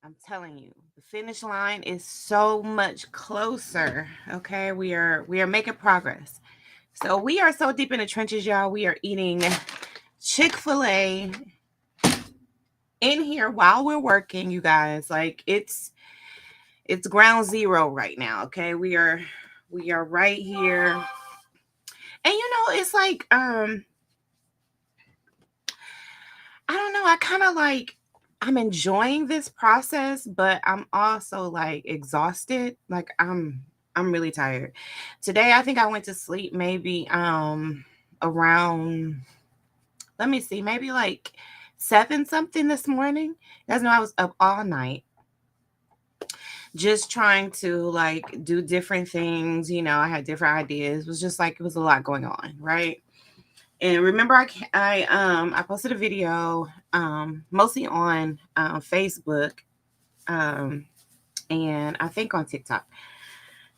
I'm telling you, the finish line is so much closer. Okay, we are making progress. So we are so deep in the trenches, y'all. We are eating Chick-fil-A in here while we're working, you guys. Like it's ground zero right now. Okay, we are right here, and it's like I don't know. I kind of like I'm enjoying this process, but I'm also like exhausted. Like I'm really tired. Today I think I went to sleep maybe around, let me see, maybe like 7 something this morning. You guys know I was up all night just trying to like do different things. I had different ideas. It was just like it was a lot going on, right? And remember, I posted a video, mostly on Facebook, um, and I think on TikTok,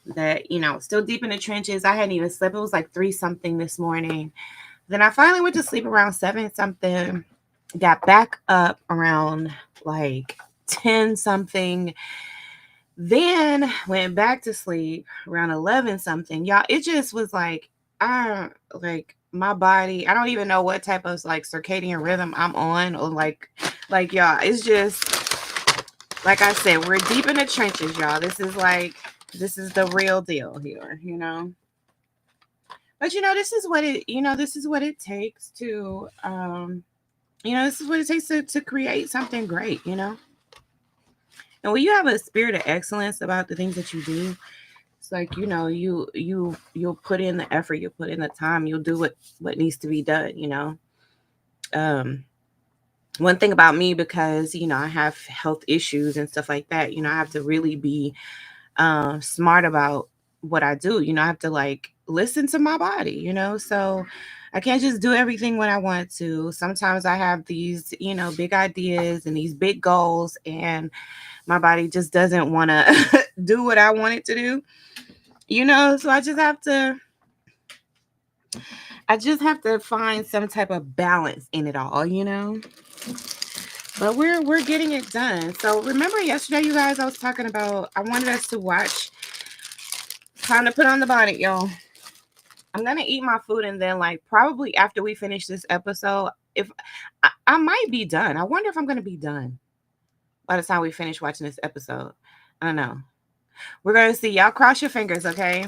that still deep in the trenches. I hadn't even slept. It was like 3 something this morning. Then I finally went to sleep around 7 something. Got back up around like 10 something. Then went back to sleep around 11 something. Y'all, it just was like, I like my body. I don't even know what type of like circadian rhythm I'm on, or like y'all, it's just like I said, we're deep in the trenches, y'all. This is the real deal here. But this is what it takes to this is what it takes to create something great. And when you have a spirit of excellence about the things that you do, it's like, you'll put in the effort, you'll put in the time, you'll do what needs to be done. Um One thing about me, because I have health issues and stuff like that, I have to really be smart about what I do. I have to like listen to my body. So I can't just do everything when I want to. Sometimes I have these, big ideas and these big goals, and my body just doesn't want to do what I want it to do. So I just have to find some type of balance in it all. But we're getting it done. So remember yesterday, you guys, I was talking about, I wanted us to watch Time to Put on the Bonnet, y'all. I'm gonna eat my food, and then like probably after we finish this episode, if I might be done. I wonder if I'm gonna be done by the time we finish watching this episode. I don't know. We're gonna see. Y'all cross your fingers, okay?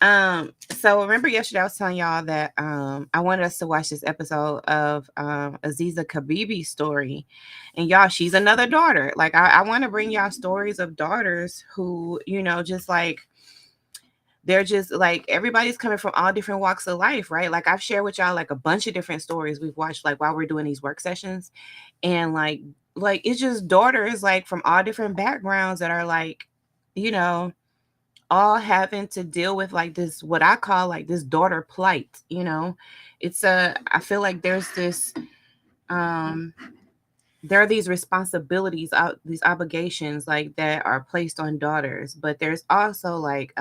So remember yesterday I was telling y'all that I wanted us to watch this episode of Aziza Kabibi's story. And y'all, she's another daughter. Like I want to bring y'all stories of daughters who, just like they're just like, everybody's coming from all different walks of life, right? Like I've shared with y'all like a bunch of different stories we've watched like while we're doing these work sessions. And like it's just daughters like from all different backgrounds that are like, you know, all having to deal with like this, what I call like this daughter plight. I feel like um there are these responsibilities, these obligations like that are placed on daughters, but there's also like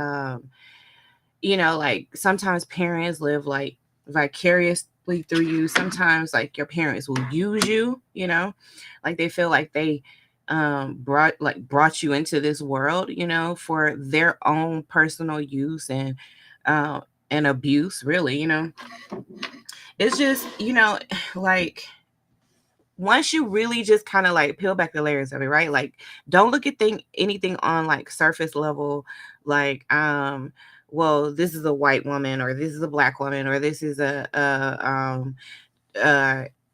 like sometimes parents live like vicariously through you. Sometimes like your parents will use you, like they feel like they brought you into this world, for their own personal use and abuse, really. It's just, like once you really just kind of like peel back the layers of it, right? Like don't look at anything on like surface level, like well, this is a white woman, or this is a black woman, or this is uh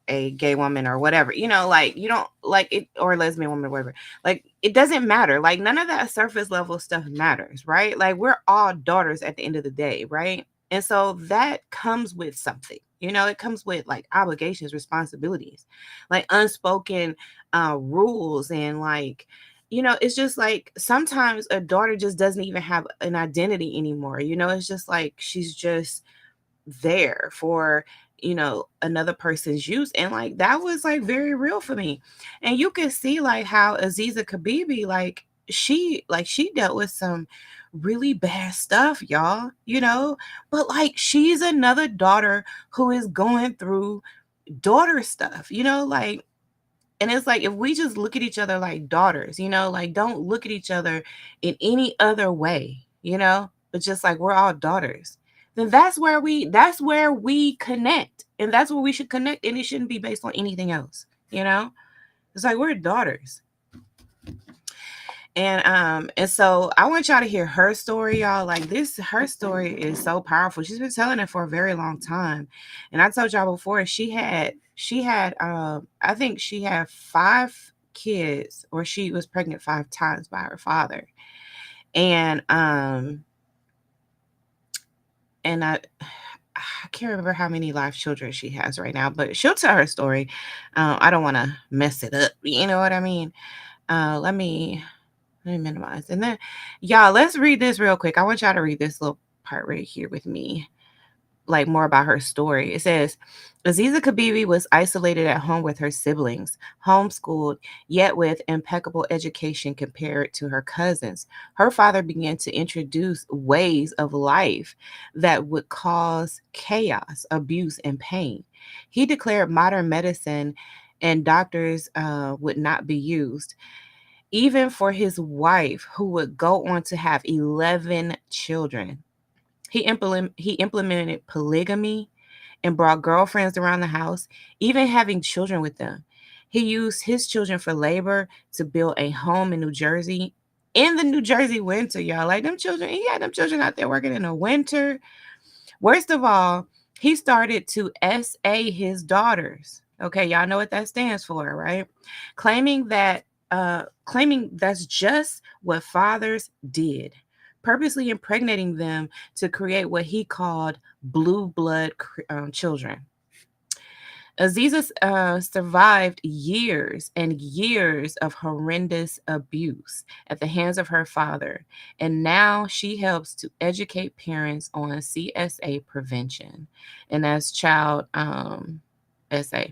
a gay woman, or whatever, like you don't like it, or a lesbian woman, or whatever. Like it doesn't matter. Like none of that surface level stuff matters, right? Like we're all daughters at the end of the day, right? And so that comes with something. It comes with like obligations, responsibilities, like unspoken rules, and like it's just like sometimes a daughter just doesn't even have an identity anymore. It's just like she's just there for another person's use, and like that was like very real for me. And you can see like how Aziza Kabibi, like she dealt with some really bad stuff, y'all. But like she's another daughter who is going through daughter stuff, like And it's like, if we just look at each other like daughters, like don't look at each other in any other way, but just like we're all daughters, then that's where we connect. And that's where we should connect. And it shouldn't be based on anything else, It's like we're daughters. And so I want y'all to hear her story, y'all. Like her story is so powerful. She's been telling it for a very long time. And I told y'all before, she had I think she had 5 kids, or she was pregnant 5 times by her father. And I can't remember how many live children she has right now, but she'll tell her story. I don't want to mess it up. You know what I mean? Let me minimize. And then, y'all, let's read this real quick. I want y'all to read this little part right here with me, like more about her story. It says, Aziza Kabibi was isolated at home with her siblings, homeschooled, yet with impeccable education compared to her cousins. Her father began to introduce ways of life that would cause chaos, abuse, and pain. He declared modern medicine and doctors would not be used, even for his wife, who would go on to have 11 children. He implemented polygamy and brought girlfriends around the house, even having children with them. He used his children for labor to build a home in New Jersey, in the New Jersey winter, y'all. Like them children, he had them children out there working in the winter. Worst of all, he started to SA his daughters. Okay, y'all know what that stands for, right? Claiming that's just what fathers did, purposely impregnating them to create what he called blue blood children. Aziza survived years and years of horrendous abuse at the hands of her father, and now she helps to educate parents on CSA prevention, and that's child SA.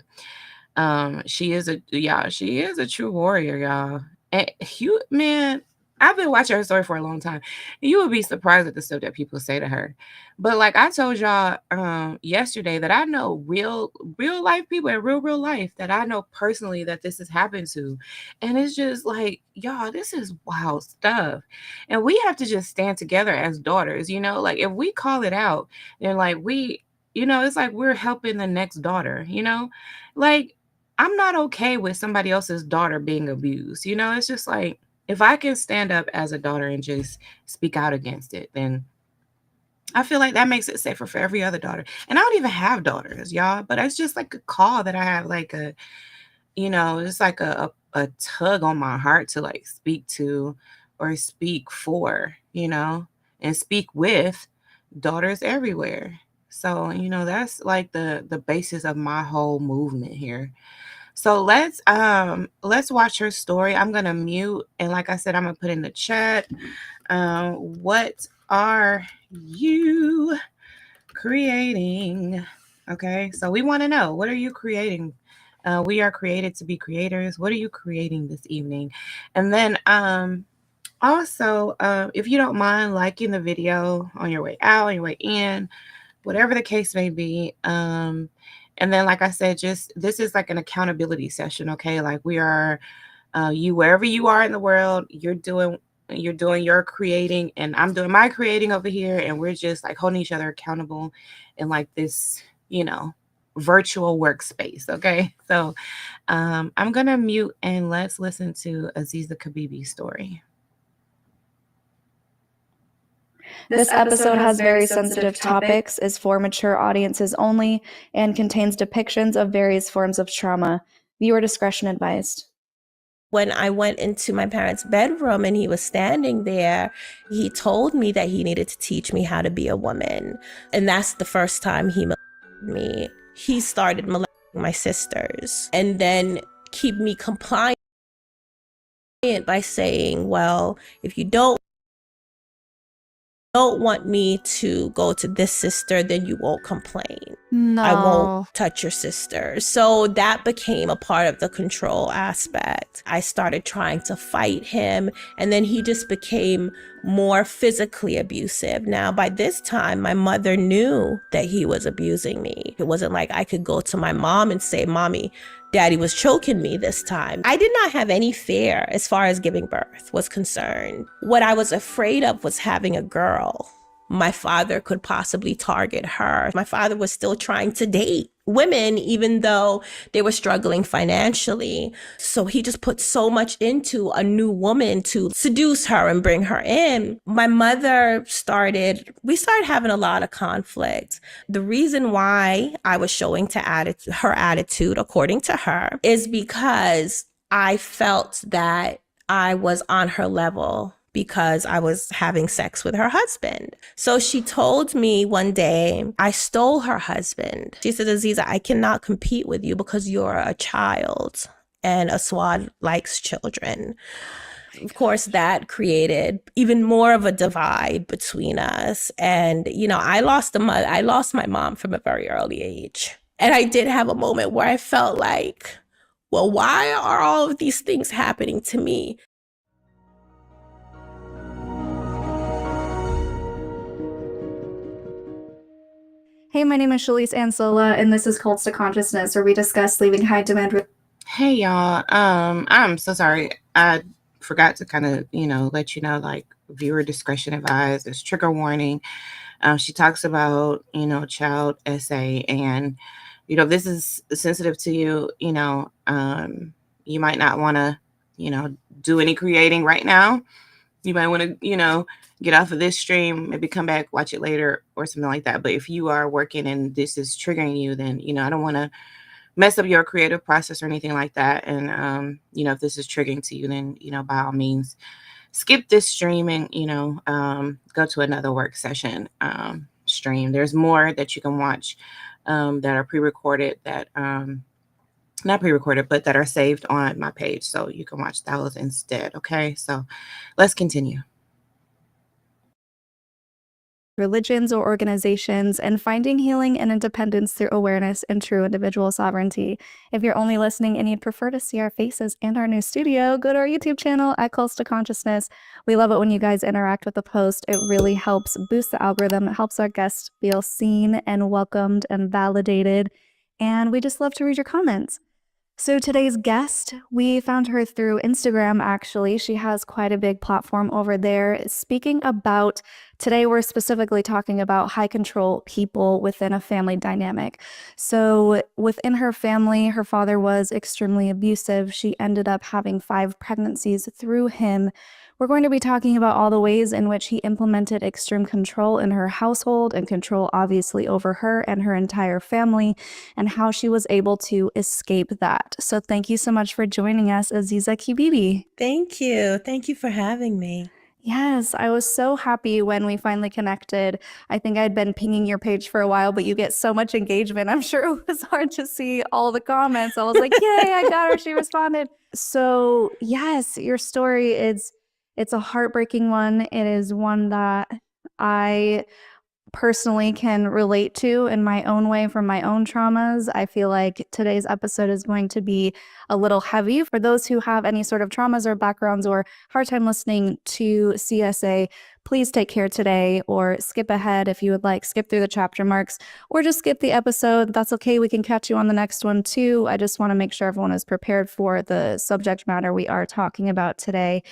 She is a true warrior, y'all. And man, I've been watching her story for a long time. You would be surprised at the stuff that people say to her. But like I told y'all yesterday, that I know real life people in real life that I know personally that this has happened to. And it's just like, y'all, this is wild stuff. And we have to just stand together as daughters, like if we call it out, then like it's like we're helping the next daughter, like I'm not okay with somebody else's daughter being abused. It's just like, if I can stand up as a daughter and just speak out against it, then I feel like that makes it safer for every other daughter. And I don't even have daughters, y'all, but it's just like a call that I have, like it's like a tug on my heart to like speak to or speak for, and speak with daughters everywhere. So, that's like the basis of my whole movement here. So let's watch her story. I'm gonna mute, and like I said, I'm gonna put in the chat. What are you creating? Okay, so we want to know, what are you creating? We are created to be creators. What are you creating this evening? And then also, if you don't mind liking the video on your way out, on your way in, whatever the case may be. And then, like I said, this is like an accountability session, okay? Like we are, you wherever you are in the world, you're doing your creating, and I'm doing my creating over here, and we're just like holding each other accountable in like this, virtual workspace, okay? So I'm gonna mute and let's listen to Aziza Kabibi's story. This episode has very sensitive topics, is for mature audiences only, and contains depictions of various forms of trauma. Viewer discretion advised. When I went into my parents' bedroom and he was standing there, he told me that he needed to teach me how to be a woman. And that's the first time he molested me. He started molesting my sisters and then keep me compliant by saying, well, if you don't want me to go to this sister, then you won't complain. No. I won't touch your sister. So that became a part of the control aspect. I started trying to fight him, and then he just became more physically abusive. Now, by this time, my mother knew that he was abusing me. It wasn't like I could go to my mom and say, Mommy, Daddy was choking me this time. I did not have any fear as far as giving birth was concerned. What I was afraid of was having a girl. My father could possibly target her. My father was still trying to date women, even though they were struggling financially. So he just put so much into a new woman to seduce her and bring her in. My mother we started having a lot of conflict. The reason why I was showing her attitude, according to her, is because I felt that I was on her level because I was having sex with her husband. So she told me one day, I stole her husband. She said, Aziza, I cannot compete with you because you're a child and a swad likes children. Of course, that created even more of a divide between us. And, I lost my mom from a very early age. And I did have a moment where I felt like, well, why are all of these things happening to me? Hey, my name is Shalise Ansola, and this is Cults to Consciousness, where we discuss leaving high demand. Hey y'all, I'm so sorry. I forgot to kind of, let you know, like, viewer discretion advised. There's trigger warning. She talks about, child essay, and this is sensitive to you. You might not want to, do any creating right now. You might want to, get off of this stream, maybe come back, watch it later or something like that. But if you are working and this is triggering you, then, I don't want to mess up your creative process or anything like that. And, if this is triggering to you, then, by all means, skip this stream and, go to another work session stream. There's more that you can watch that are pre-recorded that, not pre-recorded, but that are saved on my page. So you can watch those instead. Okay. So let's continue. Religions or organizations, and finding healing and independence through awareness and true individual sovereignty. If you're only listening and you'd prefer to see our faces and our new studio, go to our YouTube channel at Cults to Consciousness. We love it when you guys interact with the post. It really helps boost the algorithm. It helps our guests feel seen and welcomed and validated. And we just love to read your comments. So today's guest, we found her through Instagram, actually. She has quite a big platform over there. Speaking about, today we're specifically talking about high control people within a family dynamic. So within her family, her father was extremely abusive. She ended up having 5 pregnancies through him. We're going to be talking about all the ways in which he implemented extreme control in her household and control obviously over her and her entire family, and how she was able to escape that. So thank you so much for joining us, Aziza Kibibi. Thank you. Thank you for having me. Yes, I was so happy when we finally connected. I think I'd been pinging your page for a while, but you get so much engagement. I'm sure it was hard to see all the comments. I was like, yay, I got her. She responded. So yes, your story it's a heartbreaking one. It is one that I personally can relate to in my own way from my own traumas. I feel like today's episode is going to be a little heavy for those who have any sort of traumas or backgrounds or hard time listening to CSA. Please take care today, or skip ahead if you would like, skip through the chapter marks, or just skip the episode. That's okay. We can catch you on the next one too. I just want to make sure everyone is prepared for the subject matter we are talking about today.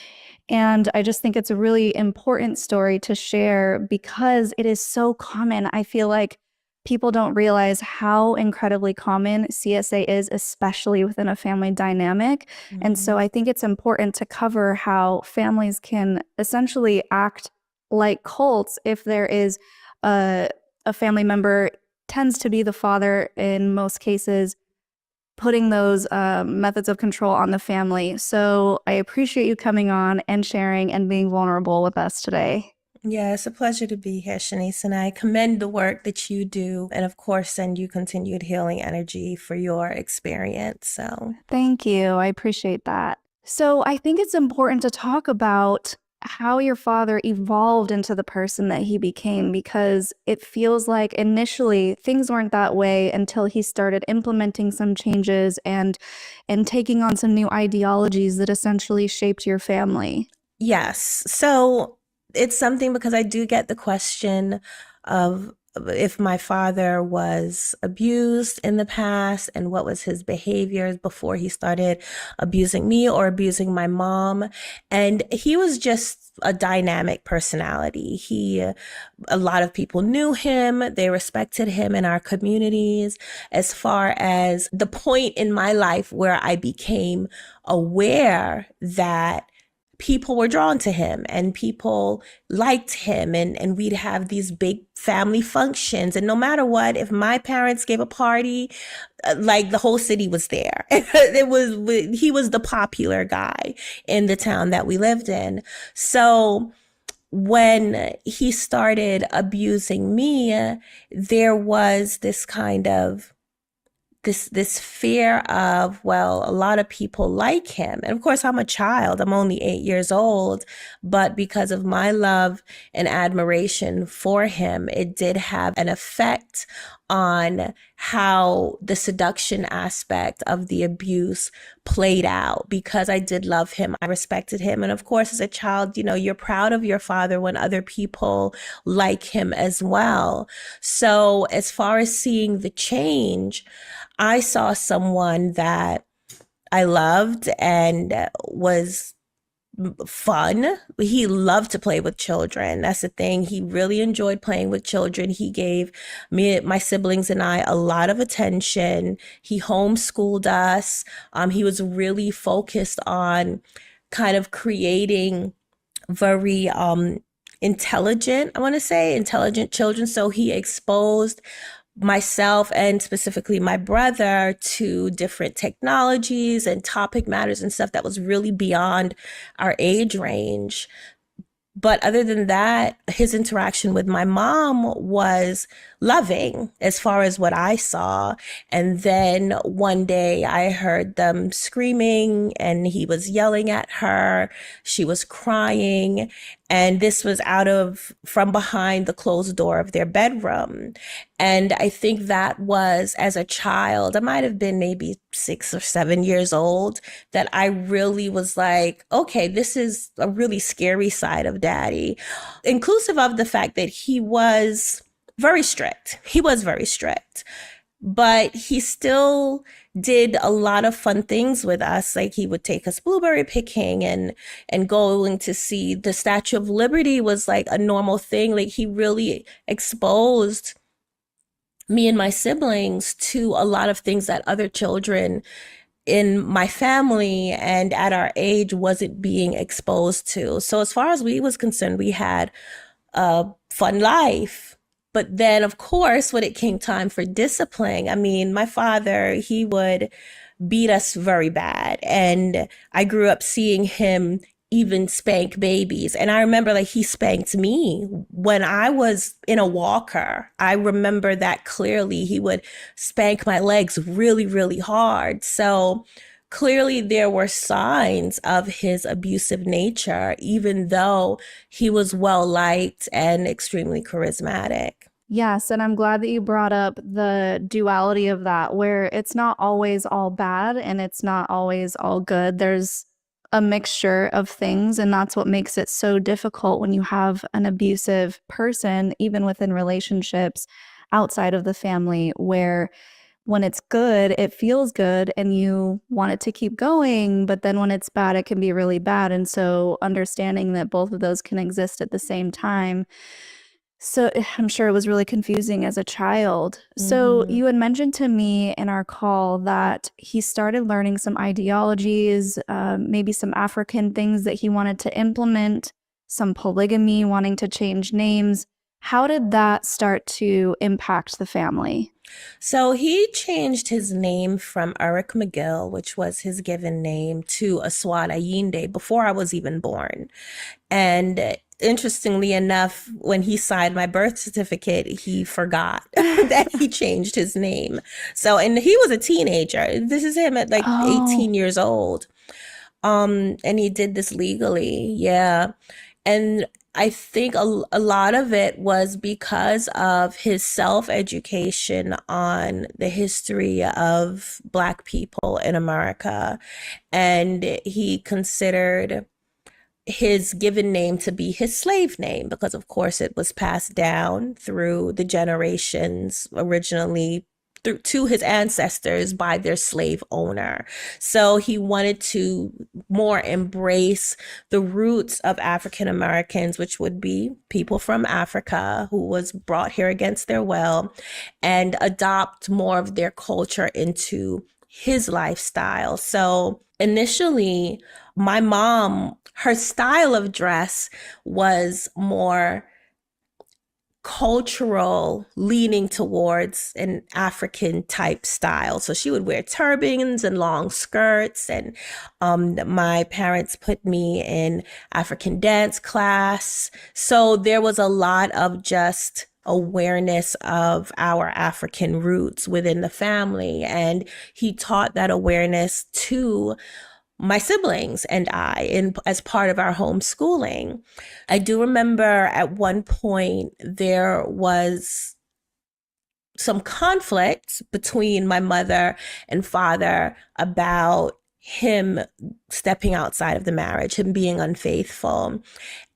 And I just think it's a really important story to share because it is so common. I feel like people don't realize how incredibly common CSA is, especially within a family dynamic. Mm-hmm. And so I think it's important to cover how families can essentially act like cults if there is a family member, tends to be the father in most cases, putting those methods of control on the family. So I appreciate you coming on and sharing and being vulnerable with us today. Yeah, it's a pleasure to be here, Shanice, and I commend the work that you do, and of course send you continued healing energy for your experience. So thank you. I appreciate that. So I think it's important to talk about how your father evolved into the person that he became, because it feels like initially things weren't that way until he started implementing some changes and taking on some new ideologies that essentially shaped your family. Yes. So it's something, because I do get the question of, if my father was abused in the past and what was his behaviors before he started abusing me or abusing my mom. And he was just a dynamic personality. A lot of people knew him. They respected him in our communities. As far as the point in my life where I became aware that people were drawn to him and people liked him, and we'd have these big family functions, and no matter what, if my parents gave a party, like the whole city was there. He was the popular guy in the town that we lived in. So when he started abusing me, there was this kind of this fear of, well, a lot of people like him. And of course, I'm a child. I'm only 8 years old. But because of my love and admiration for him, it did have an effect on how the seduction aspect of the abuse played out. Because I did love him, I respected him. And of course, as a child, you're proud of your father when other people like him as well. So as far as seeing the change, I saw someone that I loved and was fun. He loved to play with children. That's the thing. He really enjoyed playing with children. He gave me, my siblings and I, a lot of attention. He homeschooled us. He was really focused on kind of creating very intelligent children. So he exposed myself and specifically my brother to different technologies and topic matters and stuff that was really beyond our age range. But other than that, his interaction with my mom was loving as far as what I saw. And then one day I heard them screaming and he was yelling at her. She was crying. And this was from behind the closed door of their bedroom. And I think that was, as a child, I might have been maybe 6 or 7 years old, that I really was like, okay, this is a really scary side of daddy, inclusive of the fact that he was very strict. He was very strict, but he still did a lot of fun things with us. Like he would take us blueberry picking and going to see the Statue of Liberty was like a normal thing. Like he really exposed me and my siblings to a lot of things that other children in my family and at our age wasn't being exposed to. So as far as we was concerned, we had a fun life. But then, of course, when it came time for discipline, I mean, my father, he would beat us very bad. And I grew up seeing him even spank babies. And I remember like he spanked me when I was in a walker. I remember that clearly. He would spank my legs really, really hard. So clearly there were signs of his abusive nature, even though he was well liked and extremely charismatic. Yes, and I'm glad that you brought up the duality of that, where it's not always all bad and it's not always all good. There's a mixture of things, and that's what makes it so difficult when you have an abusive person, even within relationships outside of the family, where when it's good, it feels good and you want it to keep going, but then when it's bad, it can be really bad. And so understanding that both of those can exist at the same time. So I'm sure it was really confusing as a child. So you had mentioned to me in our call that he started learning some ideologies, maybe some African things that he wanted to implement, some polygamy, wanting to change names. How did that start to impact the family? So he changed his name from Eric McGill, which was his given name, to Aswad Ayinde before I was even born. And interestingly enough, when he signed my birth certificate, he forgot that he changed his name. So, and he was a teenager. This is him at like 18 years old. And he did this legally. Yeah. And I think a lot of it was because of his self-education on the history of Black people in America. And he considered his given name to be his slave name, because of course it was passed down through the generations originally through to his ancestors by their slave owner. So he wanted to more embrace the roots of African Americans, which would be people from Africa who was brought here against their will, and adopt more of their culture into his lifestyle. So initially, my mom, her style of dress was more cultural, leaning towards an African type style. So she would wear turbans and long skirts. And my parents put me in African dance class. So there was a lot of just awareness of our African roots within the family. And he taught that awareness to my siblings and I as part of our homeschooling. I do remember at one point there was some conflict between my mother and father about him stepping outside of the marriage, him being unfaithful.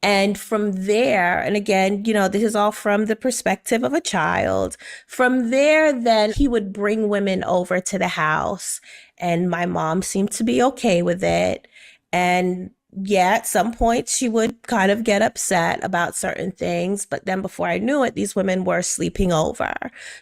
And from there, and again, this is all from the perspective of a child. From there, then he would bring women over to the house, and my mom seemed to be okay with it. And yeah, at some point she would kind of get upset about certain things, but then before I knew it, these women were sleeping over.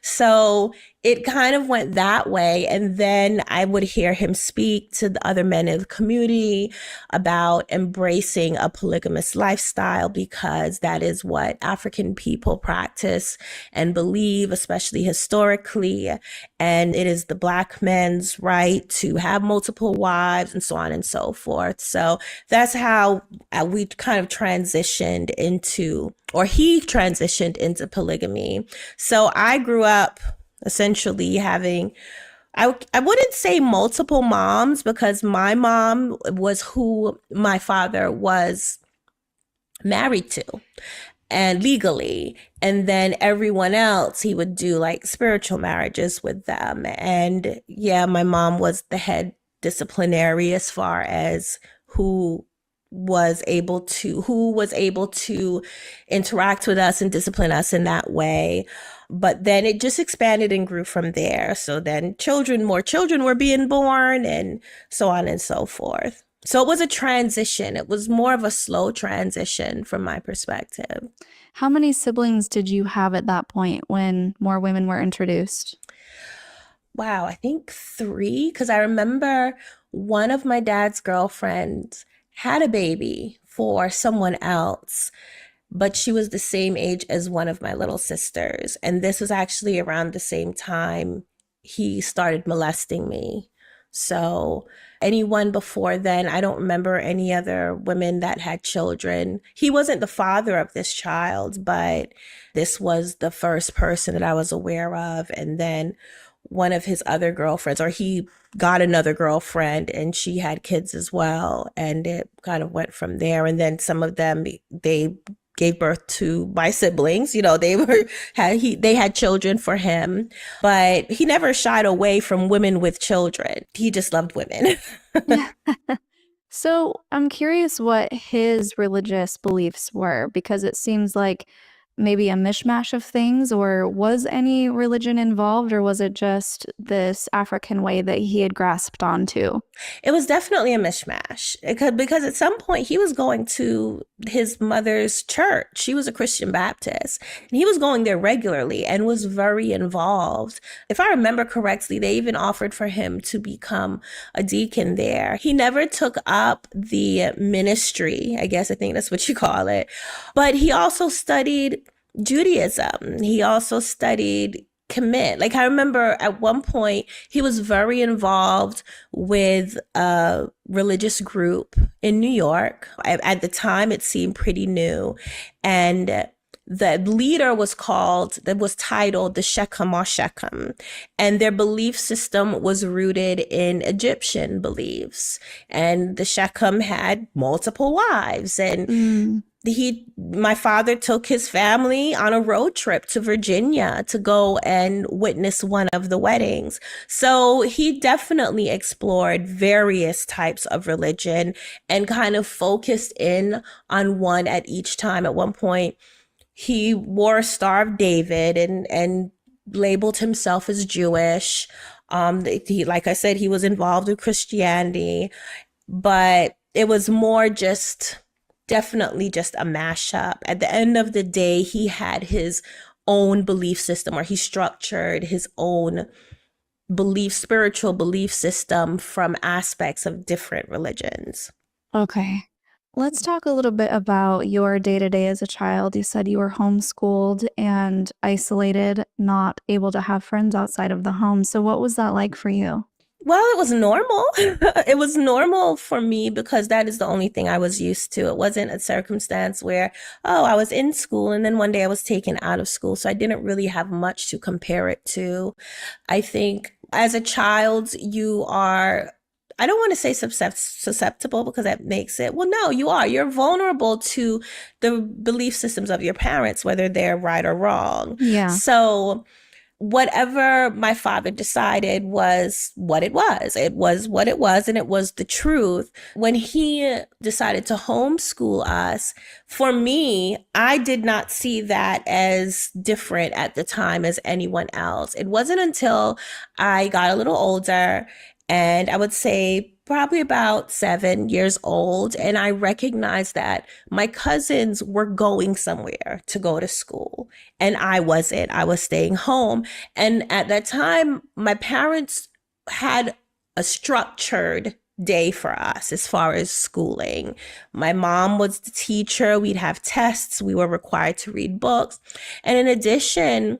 So it kind of went that way. And then I would hear him speak to the other men in the community about embracing a polygamous lifestyle, because that is what African people practice and believe, especially historically. And it is the Black men's right to have multiple wives and so on and so forth. So that's how we kind of transitioned into, or he transitioned into polygamy. So I grew up essentially having, I wouldn't say multiple moms, because my mom was who my father was married to and legally. And then everyone else, he would do like spiritual marriages with them. And yeah, my mom was the head disciplinary as far as who was able to interact with us and discipline us in that way. But then it just expanded and grew from there. So then more children were being born and so on and so forth. So it was a transition. It was more of a slow transition from my perspective. How many siblings did you have at that point when more women were introduced? Wow, I think 3, because I remember one of my dad's girlfriends had a baby for someone else, but she was the same age as one of my little sisters. And this was actually around the same time he started molesting me. So anyone before then, I don't remember any other women that had children. He wasn't the father of this child, but this was the first person that I was aware of. And then one of his other girlfriends, or he got another girlfriend and she had kids as well. And it kind of went from there. And then some of them, they gave birth to my siblings. They had children for him, but he never shied away from women with children. He just loved women. So I'm curious what his religious beliefs were, because it seems like maybe a mishmash of things, or was any religion involved, or was it just this African way that he had grasped onto? It was definitely a mishmash, because at some point he was going to his mother's church. She was a Christian Baptist, and he was going there regularly and was very involved. If I remember correctly, they even offered for him to become a deacon there. He never took up the ministry, I think that's what you call it, but he also studied Judaism. He also studied commit. Like, I remember at one point he was very involved with a religious group in New York. At the time, it seemed pretty new. And the leader was titled the Shechem or Shechem, and their belief system was rooted in Egyptian beliefs. And the Shechem had multiple wives, and my father took his family on a road trip to Virginia to go and witness one of the weddings. So he definitely explored various types of religion and kind of focused in on one at each time. At one point, he wore a Star of David and labeled himself as Jewish. Like I said, he was involved with Christianity, but it was more definitely just a mashup. At the end of the day, he had his own belief system, or he structured his own spiritual belief system from aspects of different religions. Okay. Let's talk a little bit about your day-to-day as a child. You said you were homeschooled and isolated, not able to have friends outside of the home. So what was that like for you? Well, it was normal. It was normal for me because that is the only thing I was used to. It wasn't a circumstance where, I was in school and then one day I was taken out of school. So I didn't really have much to compare it to. I think as a child, I don't want to say susceptible because that makes it, well, no, you're vulnerable to the belief systems of your parents, whether they're right or wrong. Yeah. So whatever my father decided was what it was. It was what it was, and it was the truth. When he decided to homeschool us, for me, I did not see that as different at the time as anyone else. It wasn't until I got a little older, and I would say probably about 7 years old, and I recognized that my cousins were going somewhere to go to school, and I wasn't. I was staying home. And at that time, my parents had a structured day for us as far as schooling. My mom was the teacher. We'd have tests. We were required to read books. And in addition,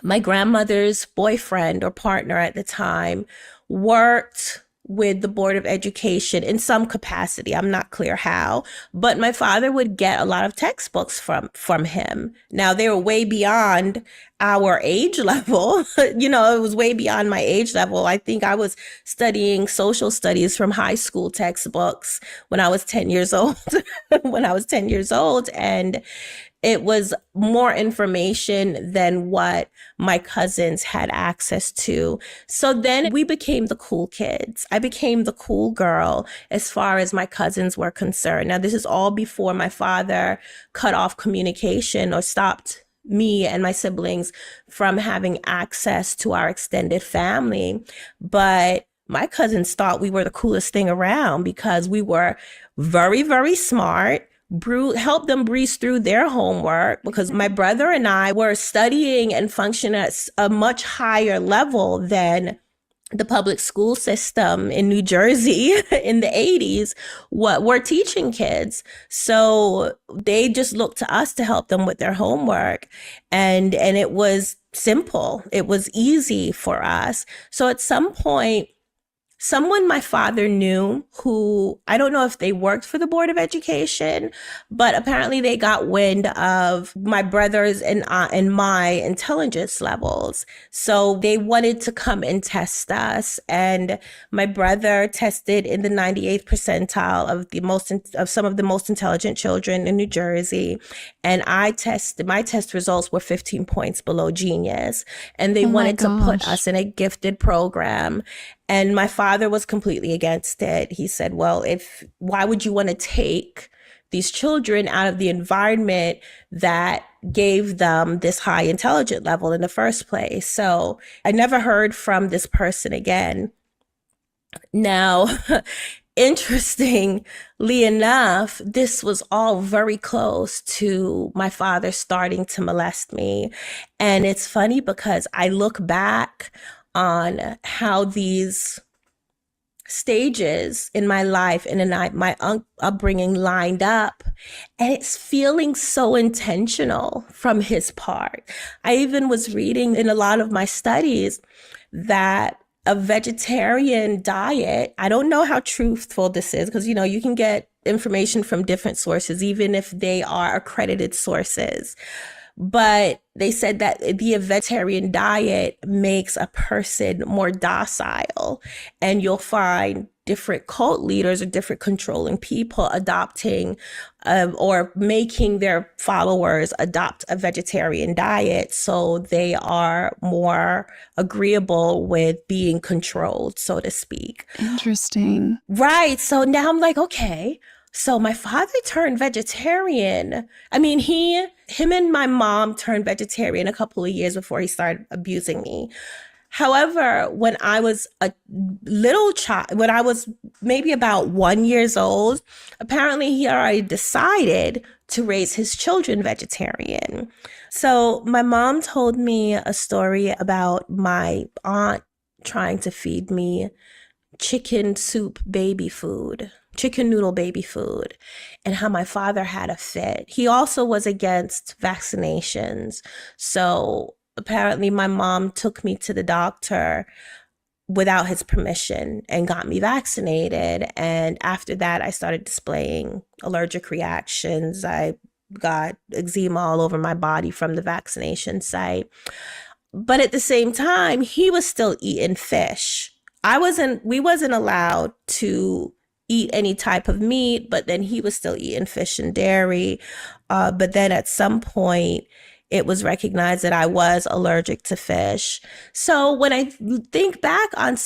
my grandmother's boyfriend or partner at the time worked with the Board of Education in some capacity. I'm not clear how, but my father would get a lot of textbooks from him. Now, they were way beyond our age level. It was way beyond my age level. I think I was studying social studies from high school textbooks when I was 10 years old. And it was more information than what my cousins had access to. So then we became the cool kids. I became the cool girl as far as my cousins were concerned. Now, this is all before my father cut off communication or stopped me and my siblings from having access to our extended family. But my cousins thought we were the coolest thing around because we were very, very smart. Help them breeze through their homework because my brother and I were studying and functioning at a much higher level than the public school system in New Jersey in the 80s what we're teaching kids. So they just looked to us to help them with their homework. And it was simple. It was easy for us. So at some point, someone my father knew who, I don't know if they worked for the Board of Education, but apparently they got wind of my brother's and my intelligence levels. So they wanted to come and test us. And my brother tested in the 98th percentile of some of the most intelligent children in New Jersey. And my test results were 15 points below genius. And they wanted to put us in a gifted program. And my father was completely against it. He said, well, why would you want to take these children out of the environment that gave them this high intelligence level in the first place? So I never heard from this person again. Now, interestingly enough, this was all very close to my father starting to molest me. And it's funny because I look back on how these stages in my life and in my upbringing lined up, and it's feeling so intentional from his part. I even was reading in a lot of my studies that a vegetarian diet. I don't know how truthful this is because, you can get information from different sources, even if they are accredited sources. But they said that the vegetarian diet makes a person more docile, and you'll find different cult leaders or different controlling people adopting or making their followers adopt a vegetarian diet so they are more agreeable with being controlled, so to speak. Interesting. Right. So now I'm like, okay. So my father turned vegetarian. I mean, him and my mom turned vegetarian a couple of years before he started abusing me. However, when I was a little child, when I was maybe about 1 year old, apparently he already decided to raise his children vegetarian. So my mom told me a story about my aunt trying to feed me chicken noodle baby food, and how my father had a fit. He also was against vaccinations. So apparently my mom took me to the doctor without his permission and got me vaccinated. And after that, I started displaying allergic reactions. I got eczema all over my body from the vaccination site. But at the same time, he was still eating fish. We wasn't allowed to eat any type of meat, but then he was still eating fish and dairy. But then at some point, it was recognized that I was allergic to fish. So when I think back on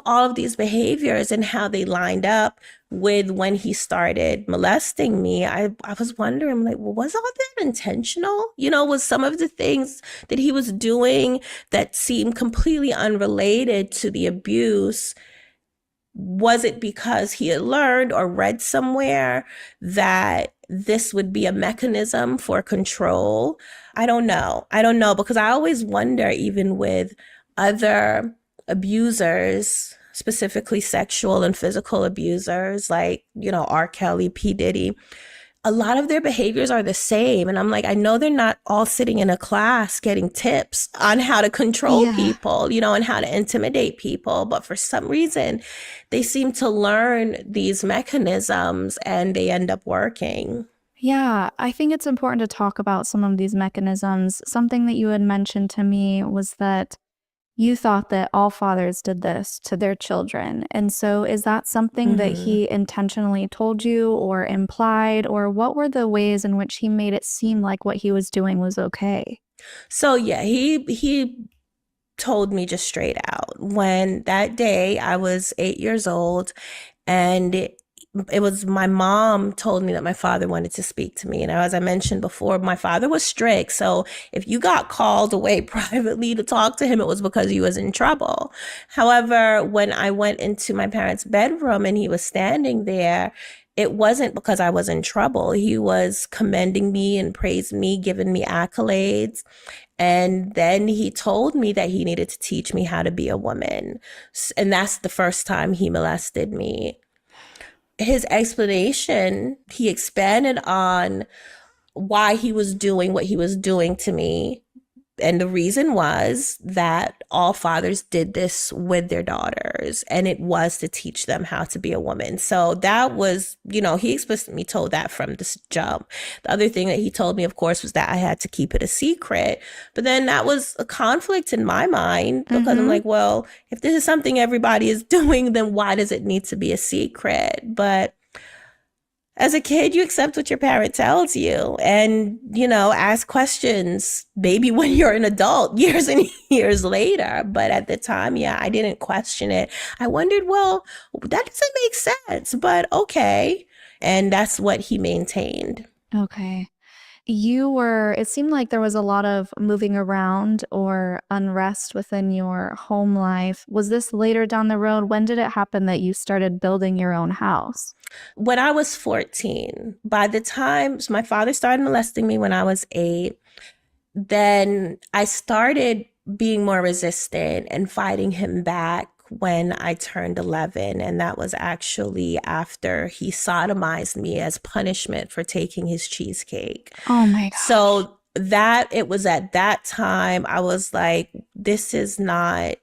all of these behaviors and how they lined up with when he started molesting me, I was wondering, like, well, was all that intentional? Was some of the things that he was doing that seemed completely unrelated to the abuse, was it because he had learned or read somewhere that this would be a mechanism for control? I don't know, because I always wonder, even with other abusers, specifically sexual and physical abusers, like, R. Kelly, P. Diddy, a lot of their behaviors are the same. And I'm like, I know they're not all sitting in a class getting tips on how to control people, and how to intimidate people. But for some reason, they seem to learn these mechanisms and they end up working. Yeah, I think it's important to talk about some of these mechanisms. Something that you had mentioned to me was that you thought that all fathers did this to their children. And so is that something that he intentionally told you or implied, or what were the ways in which he made it seem like what he was doing was okay? So yeah, he told me just straight out. When that day I was 8 years old, and it was my mom told me that my father wanted to speak to me. And as I mentioned before, my father was strict. So if you got called away privately to talk to him, it was because he was in trouble. However, when I went into my parents' bedroom and he was standing there, it wasn't because I was in trouble. He was commending me and praising me, giving me accolades. And then he told me that he needed to teach me how to be a woman. And that's the first time he molested me. His explanation, he expanded on why he was doing what he was doing to me. And the reason was that all fathers did this with their daughters, and it was to teach them how to be a woman. So that was, he explicitly told that from this jump. The other thing that he told me, of course, was that I had to keep it a secret. But then that was a conflict in my mind, because I'm like, well, if this is something everybody is doing, then why does it need to be a secret? But as a kid, you accept what your parent tells you and, ask questions, maybe when you're an adult, years and years later. But at the time, I didn't question it. I wondered, well, that doesn't make sense, but okay. And that's what he maintained. Okay. It seemed like there was a lot of moving around or unrest within your home life. Was this later down the road? When did it happen that you started building your own house? When I was 14, by the time my father started molesting me when I was 8, then I started being more resistant and fighting him back when I turned 11. And that was actually after he sodomized me as punishment for taking his cheesecake. Oh my gosh. So it was at that time I was like, this is not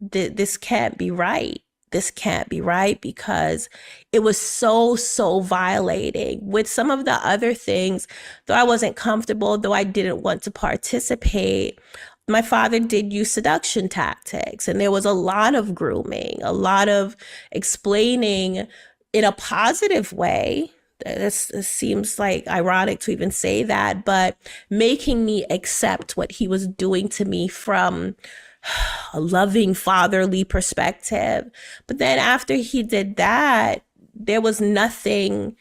this can't be right. This can't be right, because it was so violating. With some of the other things, though I wasn't comfortable, though I didn't want to participate, my father did use seduction tactics, and there was a lot of grooming, a lot of explaining in a positive way. This seems like ironic to even say that, but making me accept what he was doing to me from a loving fatherly perspective. But then after he did that, there was nothing.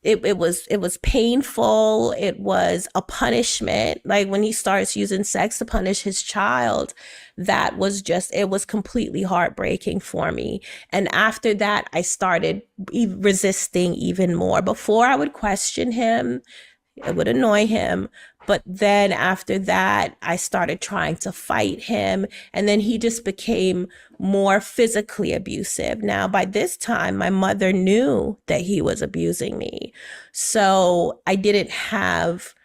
It was painful. It was a punishment. Like when he starts using sex to punish his child, that was just, it was completely heartbreaking for me. And after that, I started resisting even more. Before, I would question him. It would annoy him. But then after that, I started trying to fight him. And then he just became more physically abusive. Now, by this time, my mother knew that he was abusing me. So I didn't have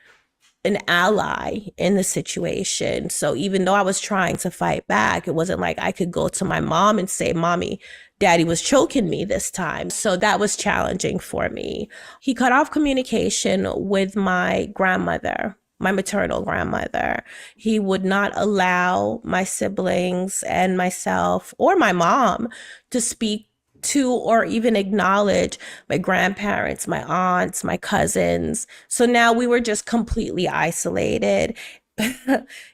an ally in the situation. So even though I was trying to fight back, it wasn't like I could go to my mom and say, Mommy, Daddy was choking me this time. So that was challenging for me. He cut off communication with my grandmother, my maternal grandmother. He would not allow my siblings and myself or my mom to speak to or even acknowledge my grandparents, my aunts, my cousins. So now we were just completely isolated.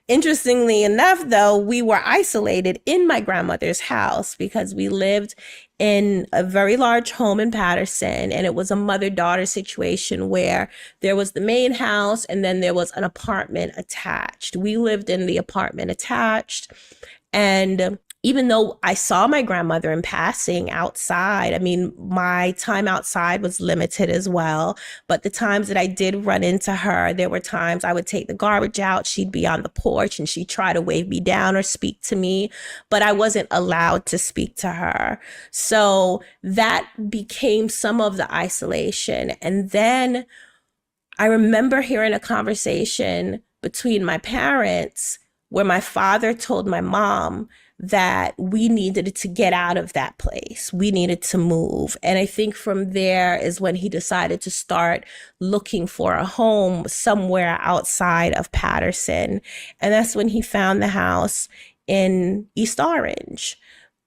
Interestingly enough, though, we were isolated in my grandmother's house because we lived in a very large home in Patterson, and it was a mother-daughter situation where there was the main house and then there was an apartment attached. We lived in the apartment attached, and even though I saw my grandmother in passing outside, I mean, my time outside was limited as well. But the times that I did run into her, there were times I would take the garbage out. She'd be on the porch and she'd try to wave me down or speak to me, but I wasn't allowed to speak to her. So that became some of the isolation. And then I remember hearing a conversation between my parents where my father told my mom that we needed to get out of that place. We needed to move. And I think from there is when he decided to start looking for a home somewhere outside of Patterson. And that's when he found the house in East Orange.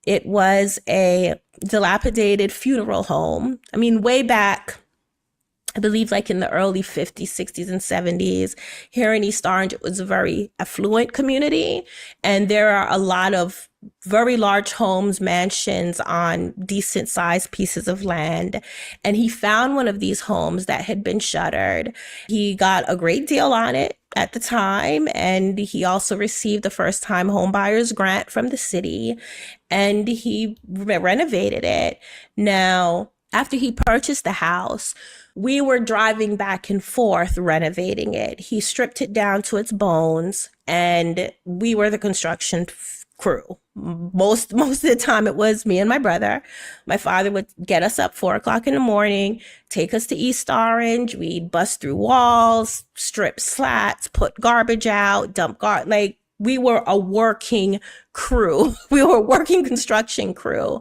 It was a dilapidated funeral home. I mean, way back, I believe like in the early 50s, 60s, and 70s, here in East Orange, it was a very affluent community. And there are a lot of very large homes, mansions on decent sized pieces of land. And he found one of these homes that had been shuttered. He got a great deal on it at the time. And he also received a first-time homebuyers grant from the city. And he renovated it. Now, after he purchased the house, we were driving back and forth renovating it. He stripped it down to its bones, and we were the construction crew. Most of the time it was me and my brother. My father would get us up 4:00 in the morning, take us to East Orange. We'd bust through walls, strip slats, put garbage out, dump like we were a working crew. We were a working construction crew.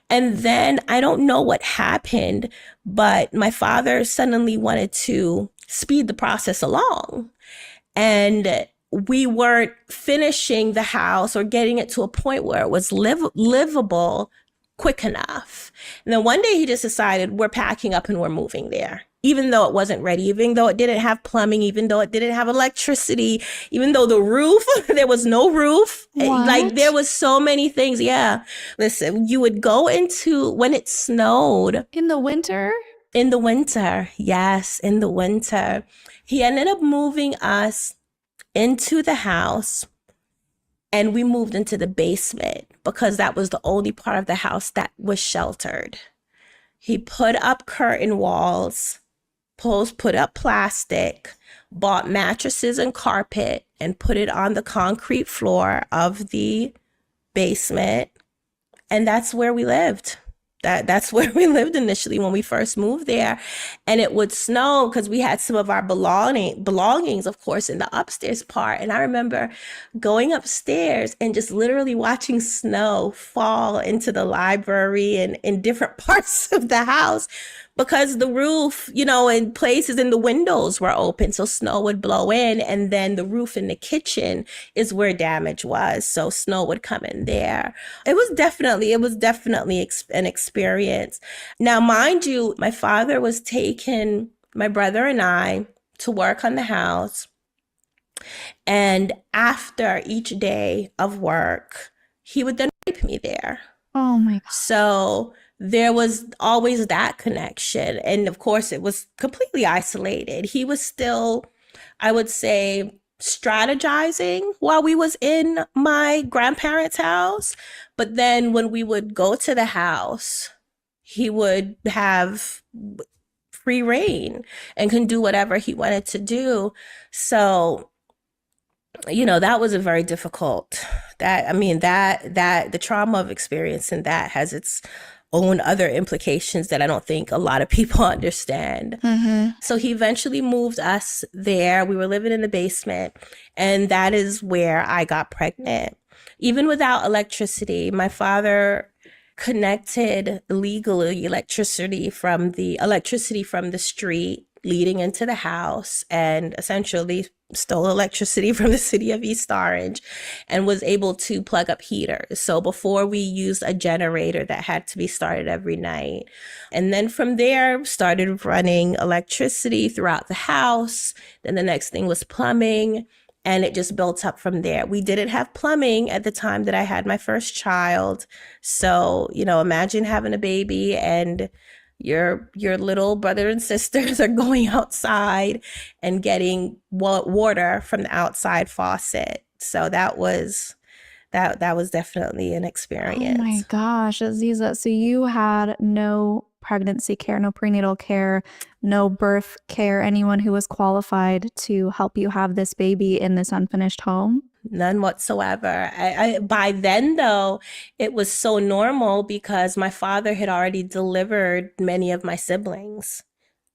And then I don't know what happened, but my father suddenly wanted to speed the process along. And we weren't finishing the house or getting it to a point where it was livable quick enough. And then one day he just decided we're packing up and we're moving there. Even though it wasn't ready, even though it didn't have plumbing, even though it didn't have electricity, even though the roof, there was no roof. What? Like there was so many things. Yeah. Listen, you would go into when it snowed. In the winter? In the winter. Yes, in the winter. He ended up moving us into the house, and we moved into the basement because that was the only part of the house that was sheltered. He put up curtain walls, put up plastic, bought mattresses and carpet, and put it on the concrete floor of the basement. And that's where we lived. That's where we lived initially when we first moved there. And it would snow because we had some of our belongings, of course, in the upstairs part. And I remember going upstairs and just literally watching snow fall into the library and in different parts of the house, because the roof, in places in the windows were open. So snow would blow in, and then the roof in the kitchen is where damage was. So snow would come in there. It was definitely an experience. Now, mind you, my father was taking my brother and I to work on the house. And after each day of work, he would then rape me there. Oh my God. So there was always that connection. And of course, it was completely isolated. He was still, I would say, strategizing while we was in my grandparents' house. But then when we would go to the house, he would have free reign and can do whatever he wanted to do. So that was a very difficult, the trauma of experiencing that has its own other implications that I don't think a lot of people understand. Mm-hmm. So he eventually moved us there. We were living in the basement, and that is where I got pregnant. Even without electricity, my father connected legally electricity from the street leading into the house, and essentially stole electricity from the city of East Orange and was able to plug up heaters. So before, we used a generator that had to be started every night. And then from there, started running electricity throughout the house. Then the next thing was plumbing, and it just built up from there. We didn't have plumbing at the time that I had my first child. So, imagine having a baby and your little brother and sisters are going outside and getting water from the outside faucet. So that was definitely an experience. Oh my gosh, Aziza. So you had no pregnancy care, no prenatal care, no birth care, anyone who was qualified to help you have this baby in this unfinished home? None whatsoever. By then, though, it was so normal because my father had already delivered many of my siblings.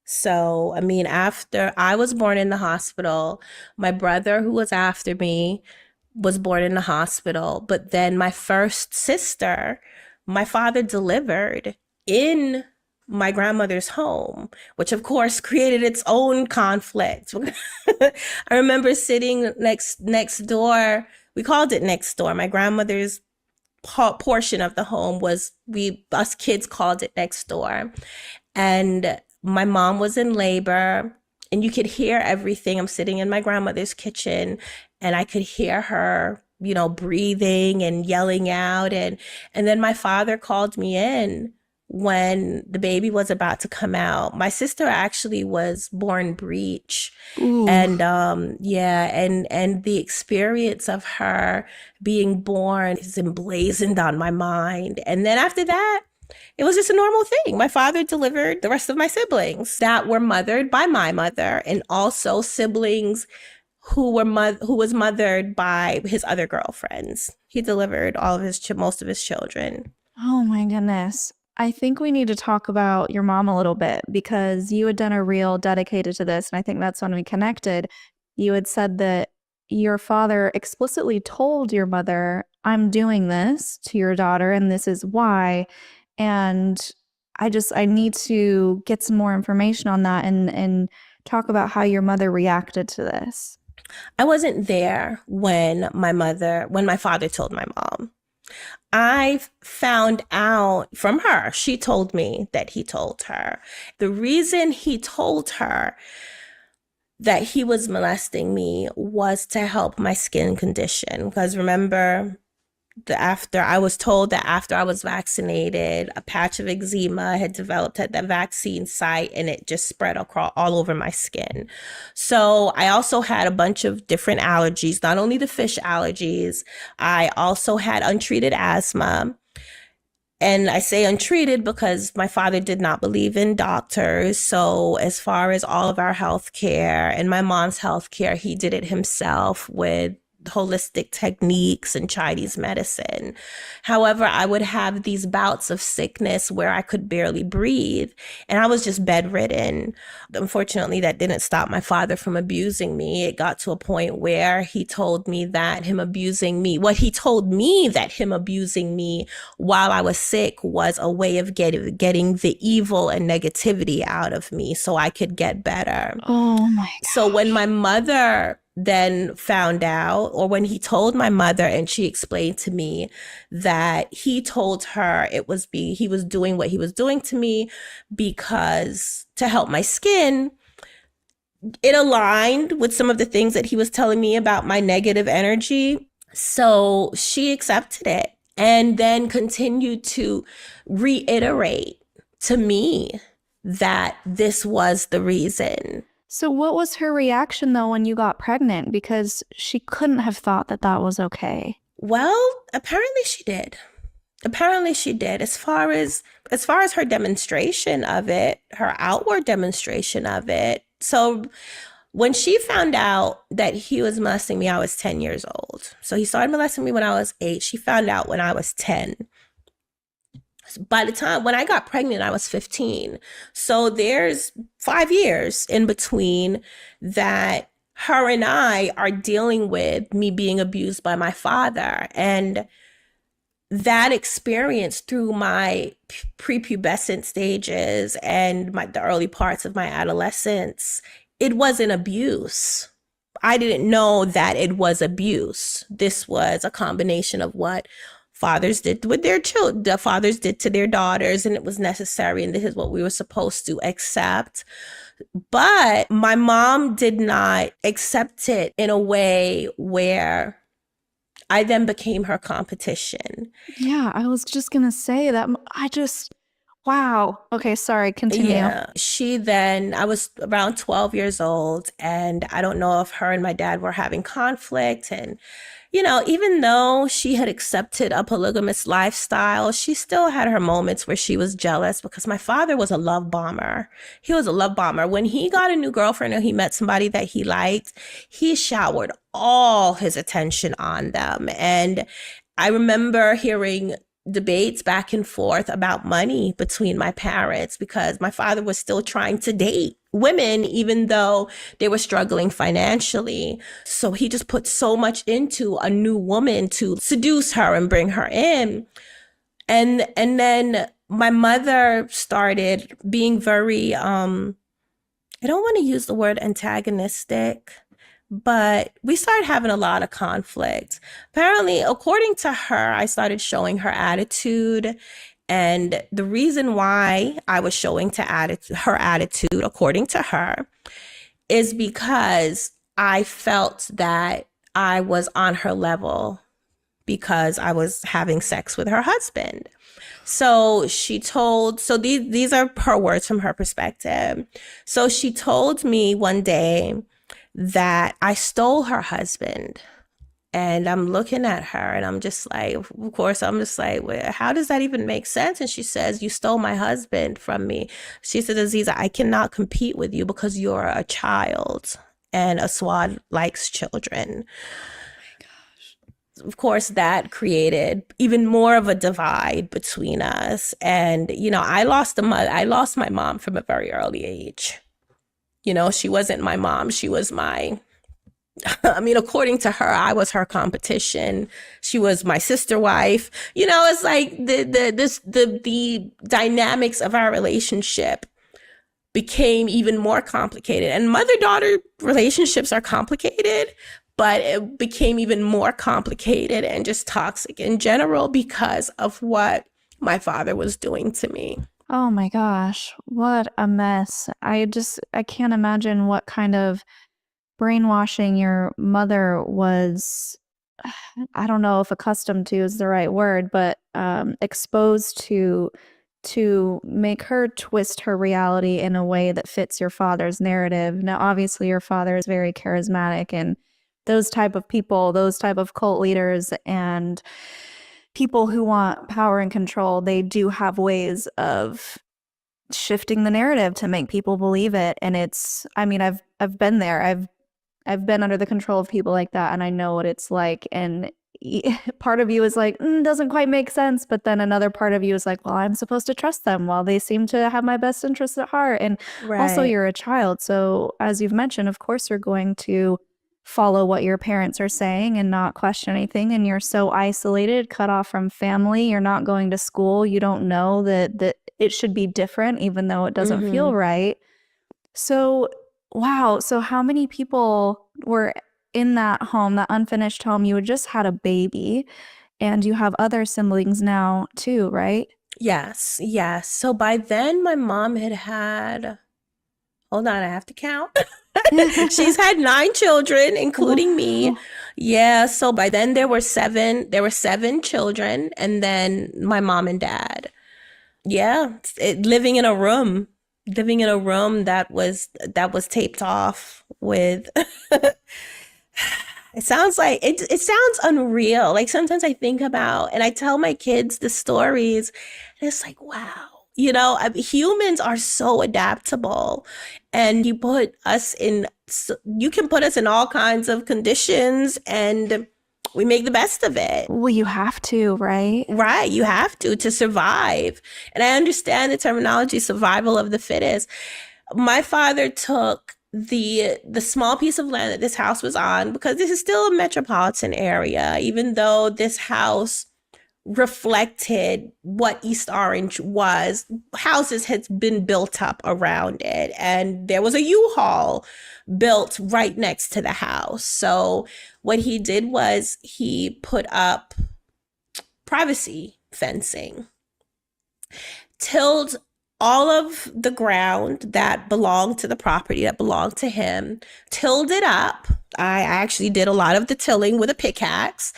So, after I was born in the hospital, my brother, who was after me, was born in the hospital. But then my first sister, my father delivered in my grandmother's home, which of course created its own conflict. I remember sitting next door. We called it next door. My grandmother's portion of the home was, us kids called it next door. And my mom was in labor, and you could hear everything. I'm sitting in my grandmother's kitchen, and I could hear her, breathing and yelling out. And then my father called me in when the baby was about to come out. My sister actually was born breech. Ooh. And and the experience of her being born is emblazoned on my mind. And then after that, it was just a normal thing. My father delivered the rest of my siblings that were mothered by my mother, and also siblings who was mothered by his other girlfriends. He delivered most of his children. Oh my goodness. I think we need to talk about your mom a little bit, because you had done a reel dedicated to this, and I think that's when we connected. You had said that your father explicitly told your mother, "I'm doing this to your daughter, and this is why." And I need to get some more information on that and talk about how your mother reacted to this. I wasn't there when my father told my mom. I found out from her. She told me that he told her. The reason he told her that he was molesting me was to help my skin condition. Because remember, I was told that after I was vaccinated, a patch of eczema had developed at that vaccine site, and it just spread all over my skin. So I also had a bunch of different allergies, not only the fish allergies, I also had untreated asthma. And I say untreated because my father did not believe in doctors. So as far as all of our health care and my mom's health care, he did it himself with holistic techniques and Chinese medicine. However, I would have these bouts of sickness where I could barely breathe, and I was just bedridden. Unfortunately, that didn't stop my father from abusing me. It got to a point where he told me that him abusing me while I was sick was a way of getting the evil and negativity out of me so I could get better. Oh my God. So when my mother then found out, or when he told my mother and she explained to me that he told her he was doing what he was doing to me because to help my skin, it aligned with some of the things that he was telling me about my negative energy. So she accepted it and then continued to reiterate to me that this was the reason. So what was her reaction though when you got pregnant? Because she couldn't have thought that that was okay. Well, apparently she did. As far as her demonstration of it, her outward demonstration of it. So when she found out that he was molesting me, I was 10 years old. So he started molesting me when I was 8. She found out when I was 10. By the time when I got pregnant, I was 15. So there's 5 years in between that her and I are dealing with me being abused by my father. And that experience through my prepubescent stages and the early parts of my adolescence, it wasn't abuse. I didn't know that it was abuse. This was a combination of what fathers did with their children, the fathers did to their daughters, and it was necessary, and this is what we were supposed to accept. But my mom did not accept it in a way where I then became her competition. Yeah, I was just gonna say that. Wow. Okay, sorry, continue. Yeah. I was around 12 years old, and I don't know if her and my dad were having conflict. And, even though she had accepted a polygamous lifestyle, she still had her moments where she was jealous because my father was a love bomber. He was a love bomber. When he got a new girlfriend or he met somebody that he liked, he showered all his attention on them. And I remember hearing debates back and forth about money between my parents because my father was still trying to date women, even though they were struggling financially. So he just put so much into a new woman to seduce her and bring her in. And then my mother started being very, I don't want to use the word antagonistic, but we started having a lot of conflict. Apparently, according to her, I started showing her attitude. And the reason why I was showing her attitude, according to her, is because I felt that I was on her level because I was having sex with her husband. So these are her words from her perspective. So she told me one day that I stole her husband. And I'm looking at her and I'm just like, well, how does that even make sense? And she says, you stole my husband from me. She said, Aziza, I cannot compete with you because you're a child and a Swad likes children. Of course, that created even more of a divide between us. And, I lost my mom from a very early age. She wasn't my mom. She was according to her, I was her competition. She was my sister wife. It's like the dynamics of our relationship became even more complicated. And mother-daughter relationships are complicated, but it became even more complicated and just toxic in general because of what my father was doing to me. Oh my gosh, what a mess. I can't imagine what kind of brainwashing your mother was, I don't know if accustomed to is the right word, but exposed to make her twist her reality in a way that fits your father's narrative. Now, obviously, your father is very charismatic, and those type of people, those type of cult leaders and people who want power and control, they do have ways of shifting the narrative to make people believe it. And I've been there. I've been under the control of people like that, and I know what it's like. And part of you is like, doesn't quite make sense. But then another part of you is like, well, I'm supposed to trust them while they seem to have my best interests at heart. And also, Right. you're a child. So as you've mentioned, of course, you're going to follow what your parents are saying and not question anything. And you're so isolated, cut off from family. You're not going to school. You don't know that it should be different, even though it doesn't feel right. So, wow. So how many people were in that home, that unfinished home? You had just had a baby and you have other siblings now too, right? Yes, yes. So by then my mom had, hold on, I have to count. She's had 9 children, including me. Wow. Yeah, so by then there were 7 children, and then my mom and dad. Yeah, living in a room that was taped off with it sounds like it sounds unreal. Like sometimes I think about and I tell my kids the stories and it's like, wow. Humans are so adaptable, and you can put us in all kinds of conditions and we make the best of it. Well, you have to, right? Right, you have to survive. And I understand the terminology survival of the fittest. My father took the small piece of land that this house was on, because this is still a metropolitan area, even though this house reflected what East Orange was. Houses had been built up around it, and there was a U-Haul built right next to the house. So what he did was he put up privacy fencing, tilled all of the ground that belonged to the property, that belonged to him, tilled it up. I actually did a lot of the tilling with a pickaxe,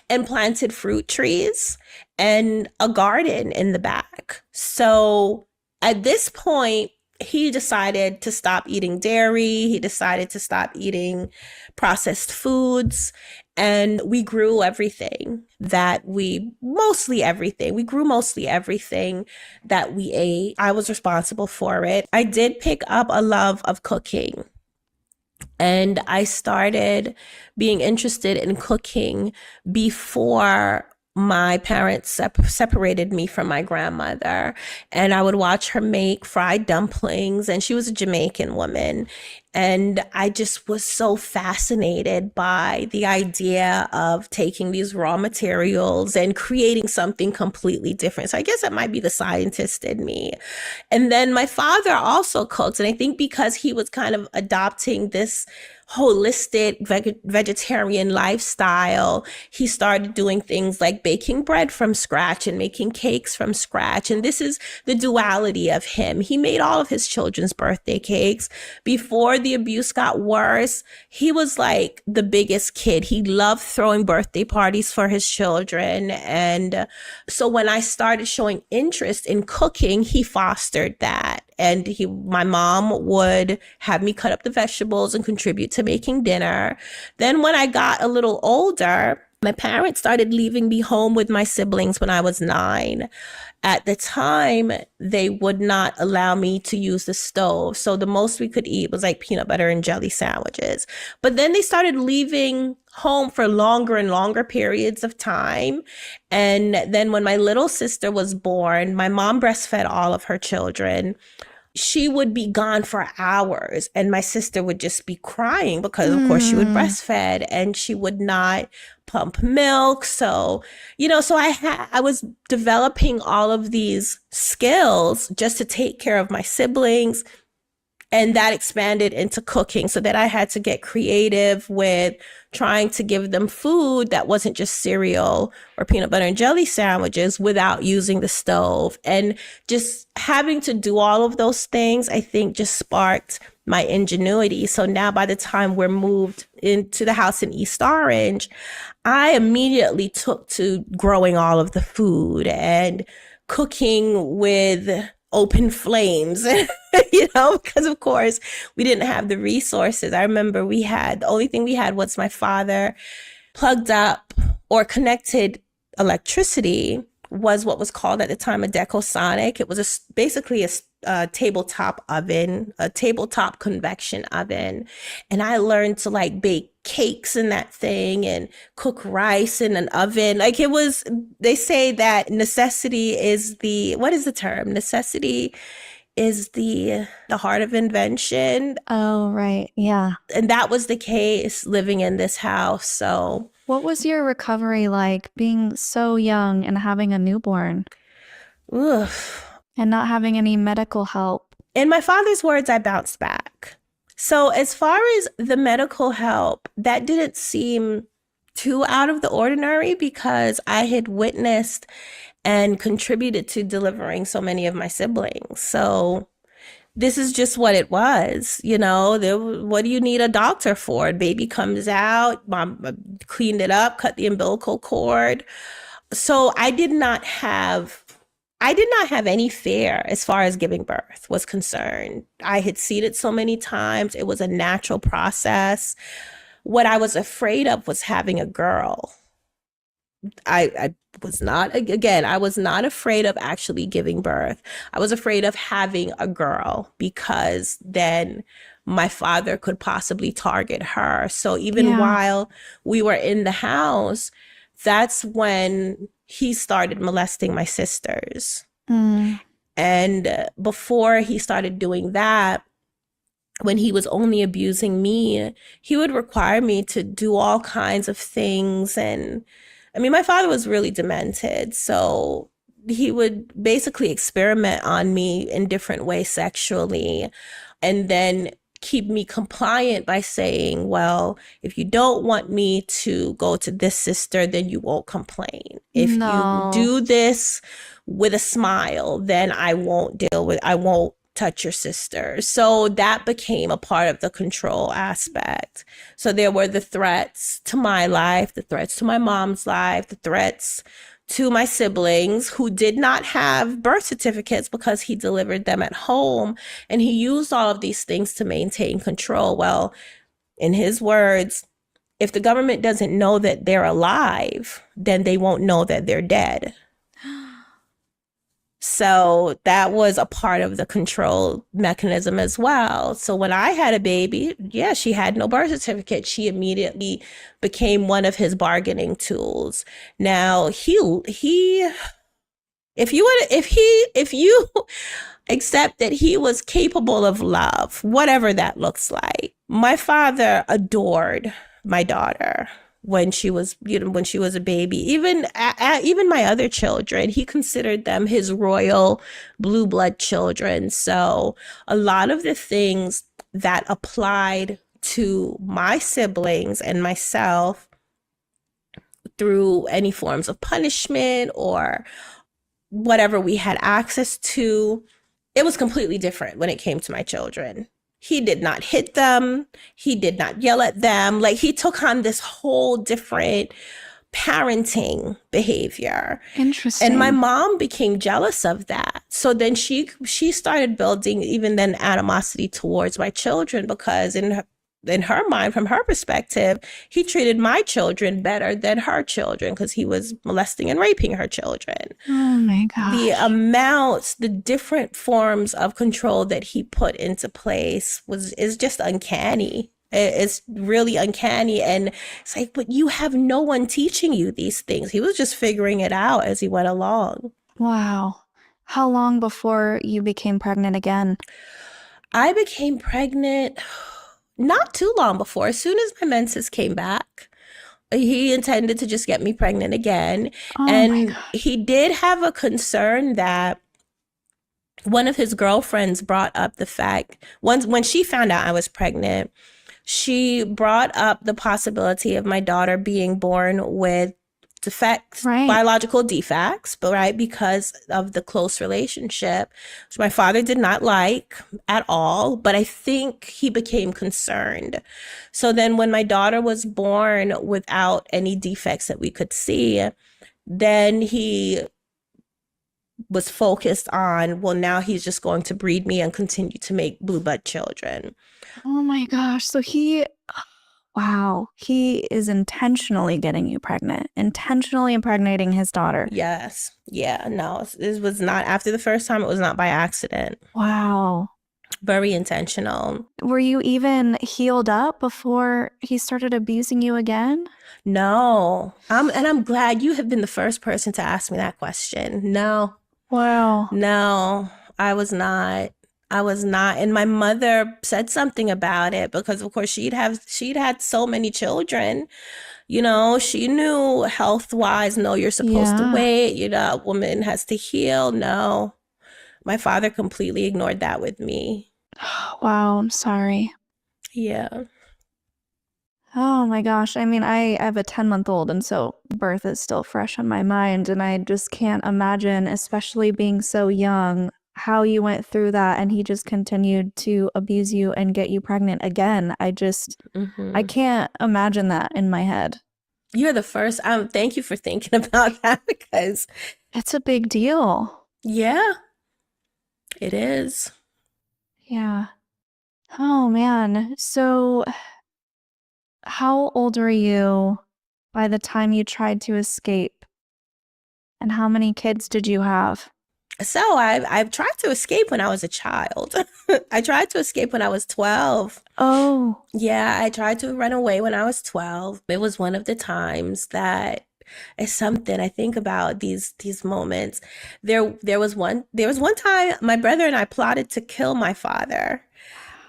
and planted fruit trees and a garden in the back. So at this point, he decided to stop eating dairy. He decided to stop eating processed foods. And we grew mostly everything. We grew mostly everything that we ate. I was responsible for it. I did pick up a love of cooking. And I started being interested in cooking before my parents separated me from my grandmother. And I would watch her make fried dumplings, and she was a Jamaican woman. And I just was so fascinated by the idea of taking these raw materials and creating something completely different. So I guess that might be the scientist in me. And then my father also cooks. And I think because he was kind of adopting this holistic vegetarian lifestyle, he started doing things like baking bread from scratch and making cakes from scratch. And this is the duality of him. He made all of his children's birthday cakes. Before the abuse got worse, he was like the biggest kid. He loved throwing birthday parties for his children. And so when I started showing interest in cooking, he fostered that. And my mom would have me cut up the vegetables and contribute to making dinner. Then when I got a little older, my parents started leaving me home with my siblings when I was 9. At the time, they would not allow me to use the stove. So the most we could eat was like peanut butter and jelly sandwiches. But then they started leaving home for longer and longer periods of time. And then when my little sister was born, my mom breastfed all of her children. She would be gone for hours, and my sister would just be crying because, of course, she would breastfed and she would not pump milk. So, I was developing all of these skills just to take care of my siblings. And that expanded into cooking, so that I had to get creative with trying to give them food that wasn't just cereal or peanut butter and jelly sandwiches without using the stove. And just having to do all of those things, I think, just sparked my ingenuity. So now by the time we're moved into the house in East Orange, I immediately took to growing all of the food and cooking with open flames, because of course we didn't have the resources. I remember the only thing we had was my father plugged up or connected electricity was what was called at the time a decosonic. It was basically a tabletop oven, a tabletop convection oven. And I learned to like bake cakes in that thing and cook rice in an oven. Like it was, they say that necessity is what is the term? Necessity is the heart of invention. Oh, right. Yeah. And that was the case living in this house. So what was your recovery like being so young and having a newborn? Oof. And not having any medical help? In my father's words, I bounced back. So as far as the medical help, that didn't seem too out of the ordinary because I had witnessed and contributed to delivering so many of my siblings. So this is just what it was, what do you need a doctor for? A baby comes out, mom cleaned it up, cut the umbilical cord. So I did not have any fear as far as giving birth was concerned. I had seen it so many times. It was a natural process. What I was afraid of was having a girl. I was not afraid of actually giving birth. I was afraid of having a girl because then my father could possibly target her. So even while we were in the house, that's when he started molesting my sisters. And before he started doing that, when he was only abusing me, he would require me to do all kinds of things. And I mean, my father was really demented. So he would basically experiment on me in different ways sexually. And then keep me compliant by saying, well, if you don't want me to go to this sister, then you won't complain. If you do this with a smile, then I won't touch your sister. So that became a part of the control aspect. So there were the threats to my life, the threats to my mom's life, the threats to my siblings who did not have birth certificates because he delivered them at home. And he used all of these things to maintain control. Well, in his words, if the government doesn't know that they're alive, then they won't know that they're dead. So that was a part of the control mechanism as well. So when I had a baby, she had no birth certificate. She immediately became one of his bargaining tools. Now if you accept that he was capable of love, whatever that looks like. My father adored my daughter when she was a baby. Even my other children, he considered them his royal blue blood children. So a lot of the things that applied to my siblings and myself through any forms of punishment or whatever we had access to, it was completely different when it came to my children. He did not hit them. He did not yell at them. Like, he took on this whole different parenting behavior. Interesting. And my mom became jealous of that. So then she started building even then animosity towards my children because in her mind, from her perspective, he treated my children better than her children because he was molesting and raping her children. Oh my gosh. The different forms of control that he put into place is just uncanny. It's really uncanny. And it's like, but you have no one teaching you these things. He was just figuring it out as he went along. Wow. How long before you became pregnant again? I became pregnant not too long before. As soon as my menses came back, he intended to just get me pregnant again. And he did have a concern that one of his girlfriends brought up the fact, when she found out I was pregnant, she brought up the possibility of my daughter being born with defects, biological defects, but because of the close relationship, which my father did not like at all, but I think he became concerned. So then when my daughter was born without any defects that we could see, then he was focused on, well, now he's just going to breed me and continue to make blue blood children. Oh my gosh. So Wow. He is intentionally getting you pregnant, intentionally impregnating his daughter. Yes. Yeah. No, it was not after the first time. It was not by accident. Wow. Very intentional. Were you even healed up before he started abusing you again? No. And I'm glad you have been the first person to ask me that question. No. Wow. No, I was not. I was not. And my mother said something about it because of course she'd had so many children. You know, she knew health-wise, no, you're supposed to Yeah. wait, you know, a woman has to heal. No. My father completely ignored that with me. Wow, I'm sorry. Yeah. Oh my gosh. I mean, I have a 10-month-old, and so birth is still fresh on my mind. And I just can't imagine, especially being so young, how you went through that and he just continued to abuse you and get you pregnant again. I can't imagine that in my head. You're the first. Thank you for thinking about that because, It's a big deal. yeah, it is. Yeah. Oh man. So, how old were you by the time you tried to escape? And how many kids did you have? So I've tried to escape when I was a child. I tried to escape when I was 12. Oh, Yeah, I tried to run away when I was 12. It was one of the times that is something I think about these moments. There was one time my brother and I plotted to kill my father.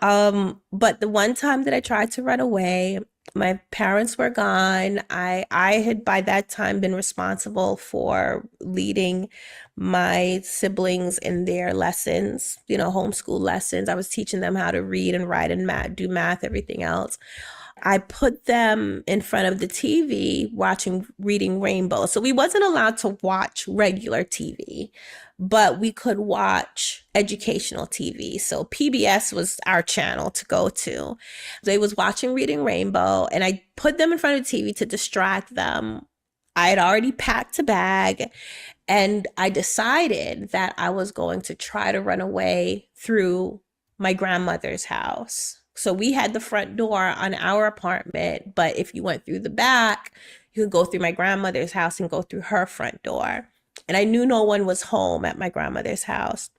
But the one time that I tried to run away, my parents were gone. I had by that time been responsible for leading my siblings in their lessons, you know, homeschool lessons. I was teaching them how to read and write and do math, everything else. I put them in front of the TV watching Reading Rainbow. So we wasn't allowed to watch regular TV, but we could watch educational TV. So PBS was our channel to go to. They was watching Reading Rainbow, and I put them in front of the TV to distract them. I had already packed a bag, and I decided that I was going to try to run away through my grandmother's house. So we had the front door on our apartment, but if you went through the back, you could go through my grandmother's house and go through her front door. And I knew no one was home at my grandmother's house.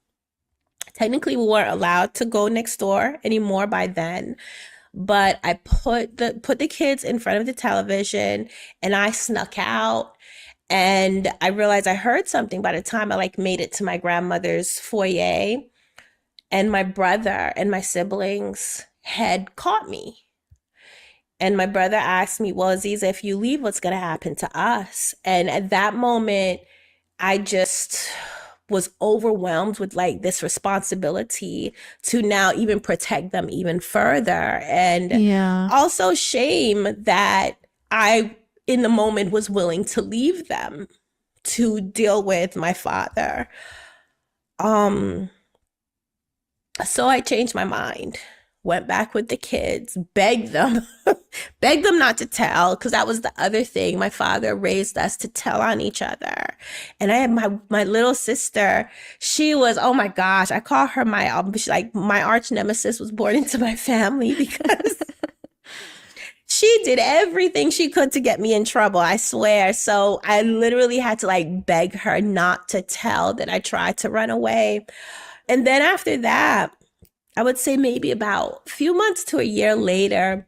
Technically, we weren't allowed to go next door anymore by then. But I put the kids in front of the television and I snuck out. And I realized I heard something by the time I made it to my grandmother's foyer. And my brother and my siblings had caught me. And my brother asked me, well, Aziza, if you leave, what's going to happen to us? And at that moment, I just was overwhelmed with this responsibility to now even protect them even further. And also shame that I, in the moment, was willing to leave them to deal with my father. So I changed my mind, went back with the kids, begged them not to tell, because that was the other thing. My father raised us to tell on each other. And I had my little sister. She was, oh my gosh, I call her my arch nemesis was born into my family because she did everything she could to get me in trouble, I swear. So I literally had to beg her not to tell that I tried to run away. And then after that, I would say maybe about a few months to a year later,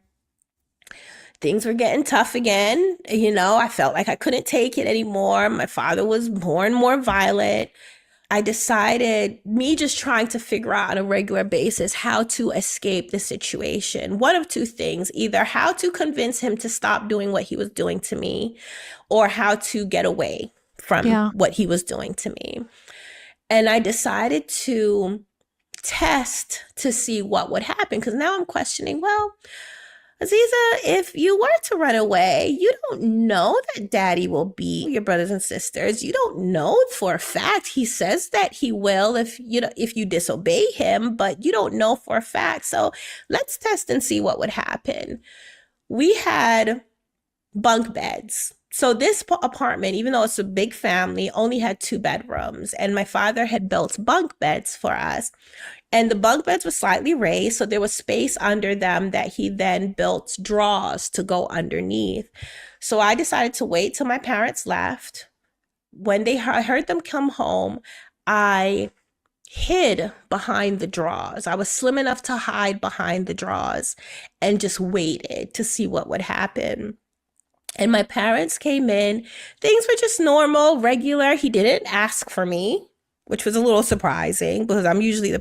things were getting tough again. You know, I felt like I couldn't take it anymore. My father was more and more violent. I decided, me just trying to figure out on a regular basis how to escape the situation. One of two things, either how to convince him to stop doing what he was doing to me, or how to get away from what he was doing to me. And I decided to test to see what would happen. Because now I'm questioning, well, Aziza, if you were to run away, you don't know that daddy will be your brothers and sisters. You don't know for a fact. He says that he will if you disobey him, but you don't know for a fact. So let's test and see what would happen. We had bunk beds. So this apartment, even though it's a big family, only had 2 bedrooms. And my father had built bunk beds for us. And the bunk beds were slightly raised, so there was space under them that he then built drawers to go underneath. So I decided to wait till my parents left. When I heard them come home, I hid behind the drawers. I was slim enough to hide behind the drawers and just waited to see what would happen. And my parents came in. Things were just normal, regular. He didn't ask for me, which was a little surprising because I'm usually the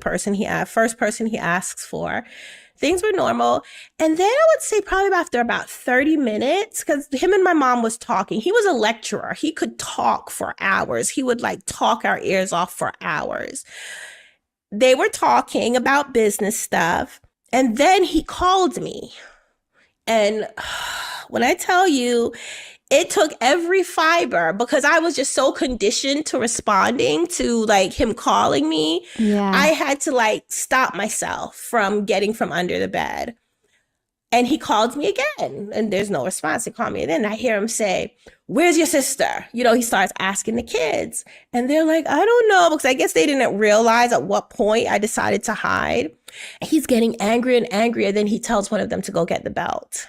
first person he asks for. Things were normal. And then I would say probably after about 30 minutes, because him and my mom was talking. He was a lecturer. He could talk for hours. He would like talk our ears off for hours. They were talking about business stuff. And then he called me. And when I tell you, it took every fiber because I was just so conditioned to responding to like him calling me. Yeah. I had to like stop myself from getting from under the bed. And he called me again and there's no response. He called me and then I hear him say, "Where's your sister?" You know, he starts asking the kids and they're like, "I don't know," because I guess they didn't realize at what point I decided to hide. And he's getting angrier and angrier. Then he tells one of them to go get the belt.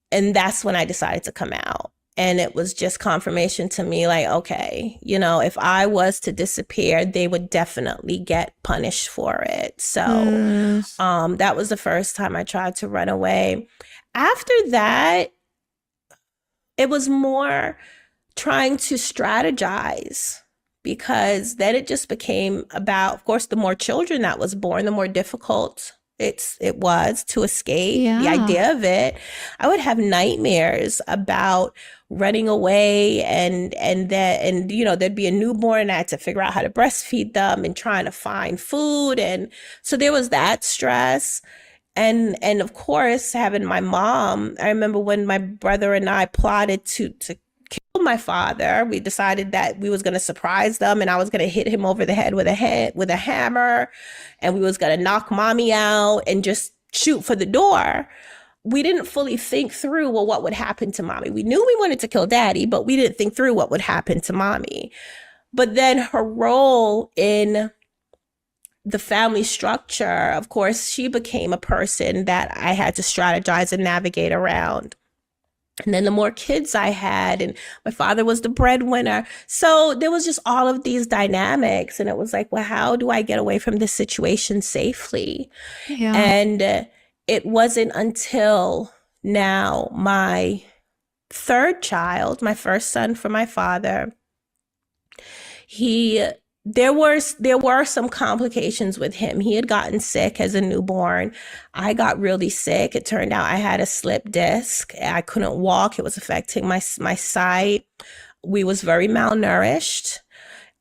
And that's when I decided to come out. And it was just confirmation to me, like, okay, you know, if I was to disappear, they would definitely get punished for it. So that was the first time I tried to run away. After that, it was more trying to strategize because then it just became about, of course, the more children that was born, the more difficult it was to escape. Yeah. The idea of it, I would have nightmares about running away and you know, there'd be a newborn and I had to figure out how to breastfeed them and trying to find food. And so there was that stress. And of course, having my mom, I remember when my brother and I plotted to kill my father, we decided that we was going to surprise them and I was going to hit him over the head with a hammer and we was going to knock mommy out and just shoot for the door. We didn't fully think through, well, what would happen to mommy? We knew we wanted to kill daddy, but we didn't think through what would happen to mommy. But then her role in the family structure, of course, she became a person that I had to strategize and navigate around. And then the more kids I had, and my father was the breadwinner. So there was just all of these dynamics. And it was like, well, how do I get away from this situation safely? Yeah. And it wasn't until now my third child, my first son from my father, there were some complications with him. He had gotten sick as a newborn. I got really sick. It turned out I had a slip disc. I couldn't walk. It was affecting my sight. We was very malnourished.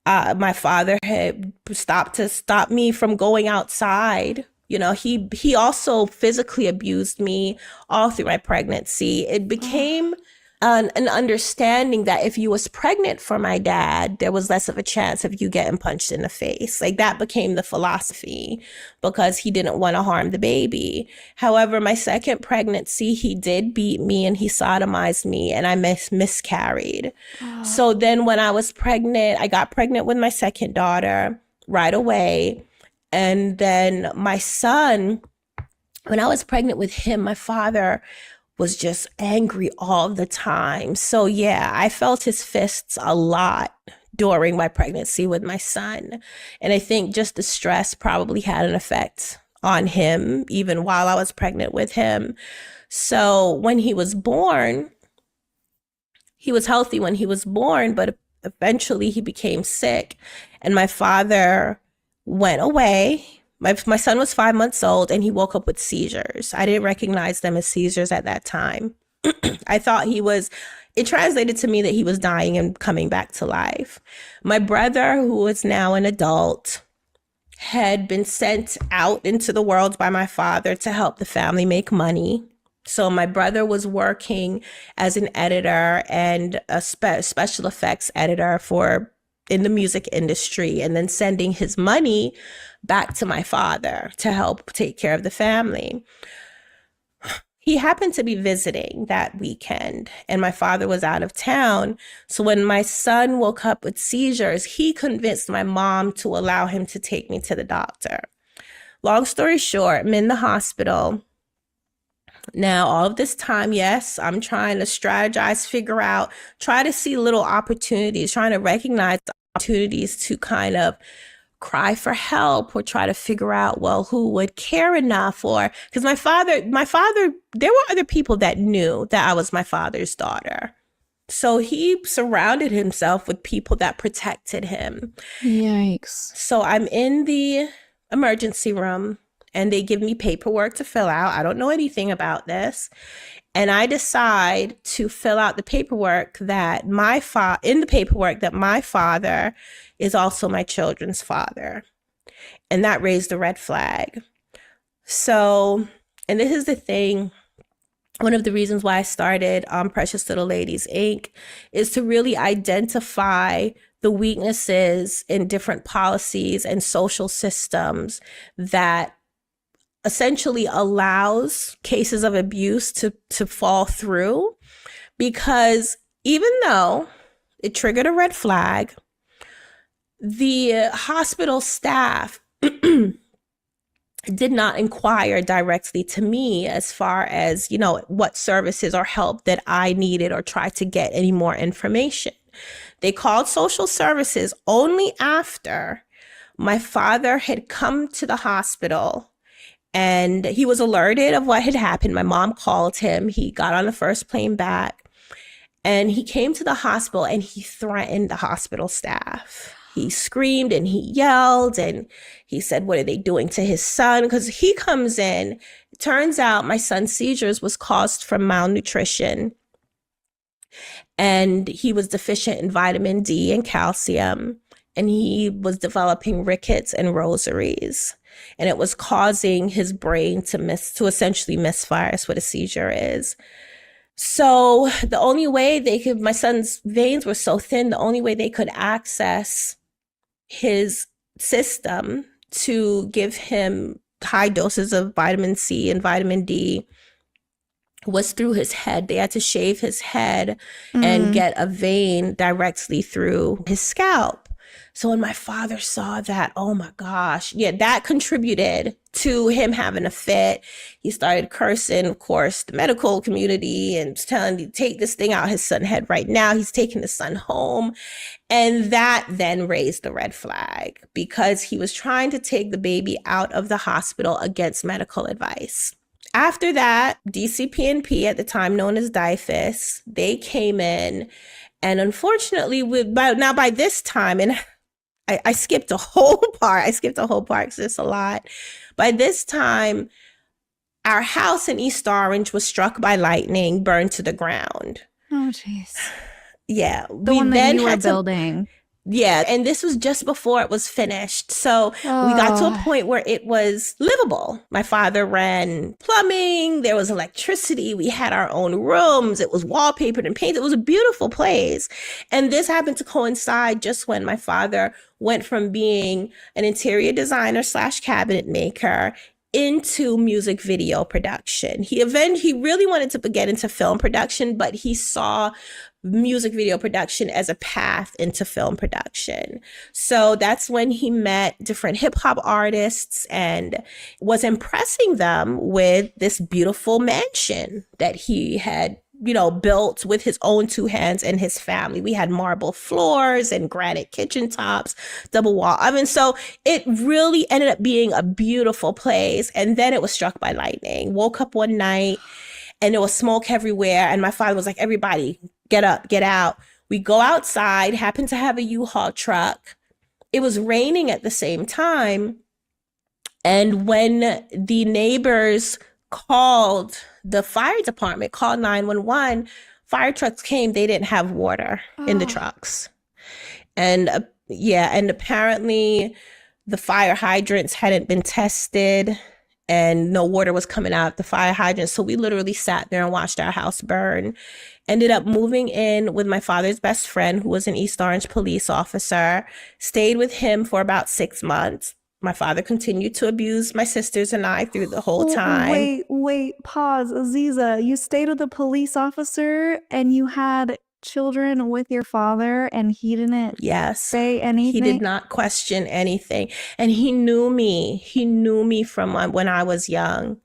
My father had stopped me from going outside. You know, he also physically abused me all through my pregnancy. It became an understanding that if you was pregnant for my dad, there was less of a chance of you getting punched in the face. Like that became the philosophy because he didn't want to harm the baby. However, my second pregnancy, he did beat me and he sodomized me and I miscarried. So then when I was pregnant, I got pregnant with my second daughter right away. And then my son, when I was pregnant with him, my father was just angry all the time. So yeah, I felt his fists a lot during my pregnancy with my son. And I think just the stress probably had an effect on him, even while I was pregnant with him. So when he was born, he was healthy when he was born, but eventually he became sick. And my father went away. My son was 5 months old and he woke up with seizures. I didn't recognize them as seizures at that time. I thought it translated to me that he was dying and coming back to life. My brother, who is now an adult, had been sent out into the world by my father to help the family make money. So my brother was working as an editor and a special effects editor in the music industry, and then sending his money back to my father to help take care of the family. he happened to be visiting that weekend, and my father was out of town. So when my son woke up with seizures, he convinced my mom to allow him to take me to the doctor. Long story short, I'm in the hospital. Now, all of this time, yes, I'm trying to strategize, figure out, try to see little opportunities, trying to recognize the opportunities to kind of cry for help or try to figure out, well, who would care enough, or because my father, there were other people that knew that I was my father's daughter. So he surrounded himself with people that protected him. Yikes. So I'm in the emergency room and they give me paperwork to fill out. I don't know anything about this. And I decide to fill out the paperwork that in the paperwork that my father is also my children's father. And that raised a red flag. So, and this is the thing, one of the reasons why I started Precious Little Ladies, Inc. is to really identify the weaknesses in different policies and social systems that essentially allows cases of abuse to fall through, because even though it triggered a red flag, the hospital staff did not inquire directly to me as far as, what services or help that I needed or try to get any more information. They called social services only after my father had come to the hospital and he was alerted of what had happened. My mom called him. He got on the first plane back and he came to the hospital and he threatened the hospital staff. He screamed and he yelled and he said, what are they doing to his son? Because he comes in. It turns out my son's seizures was caused from malnutrition. And he was deficient in vitamin D and calcium. And he was developing rickets and rosaries. And it was causing his brain to essentially misfire. That's what a seizure is. So the only way my son's veins were so thin, the only way they could access his system to give him high doses of vitamin C and vitamin D was through his head. They had to shave his head and get a vein directly through his scalp. So when my father saw that, oh my gosh, that contributed to him having a fit. He started cursing, of course, the medical community and telling him, take this thing out his son's head right now. He's taking the son home. And that then raised the red flag because he was trying to take the baby out of the hospital against medical advice. After that, DCP&P, at the time known as DIFUS, they came in. And unfortunately, by this time, and I skipped a whole part. Because it's a lot. By this time, our house in East Orange was struck by lightning, burned to the ground. Oh, jeez. Yeah. The one that you were building. Yeah. And this was just before it was finished. So we got to a point where it was livable. My father ran plumbing. There was electricity. We had our own rooms. It was wallpapered and painted. It was a beautiful place. And this happened to coincide just when my father went from being an interior designer / cabinet maker into music video production. He really wanted to get into film production, but he saw music video production as a path into film production. So that's when he met different hip hop artists and was impressing them with this beautiful mansion that he had built with his own 2 hands and his family. We had marble floors and granite kitchen tops, double wall oven. So it really ended up being a beautiful place. And then it was struck by lightning. Woke up one night and there was smoke everywhere. And my father was like, everybody, get up, get out. We go outside, happened to have a U-Haul truck. It was raining at the same time. And when the neighbors called the fire department, called 911, fire trucks came, they didn't have water in the trucks. And and apparently the fire hydrants hadn't been tested and no water was coming out the fire hydrants. So we literally sat there and watched our house burn. Ended up moving in with my father's best friend, who was an East Orange police officer, stayed with him for about 6 months. My father continued to abuse my sisters and I through the whole time. Wait, pause. Aziza, you stayed with a police officer and you had children with your father and he didn't Yes. say anything? He did not question anything. And he knew me. He knew me from when I was young.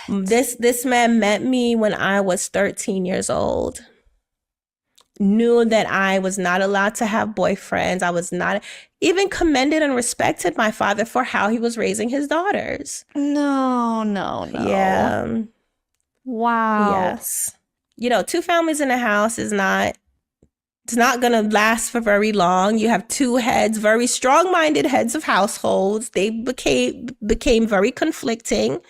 What? This man met me when I was 13 years old. Knew that I was not allowed to have boyfriends. I was not even commended and respected my father for how he was raising his daughters. No. Yeah. Wow. Yes. You know, 2 families in a house is not, it's not going to last for very long. You have 2 heads, very strong-minded heads of households. They became very conflicting.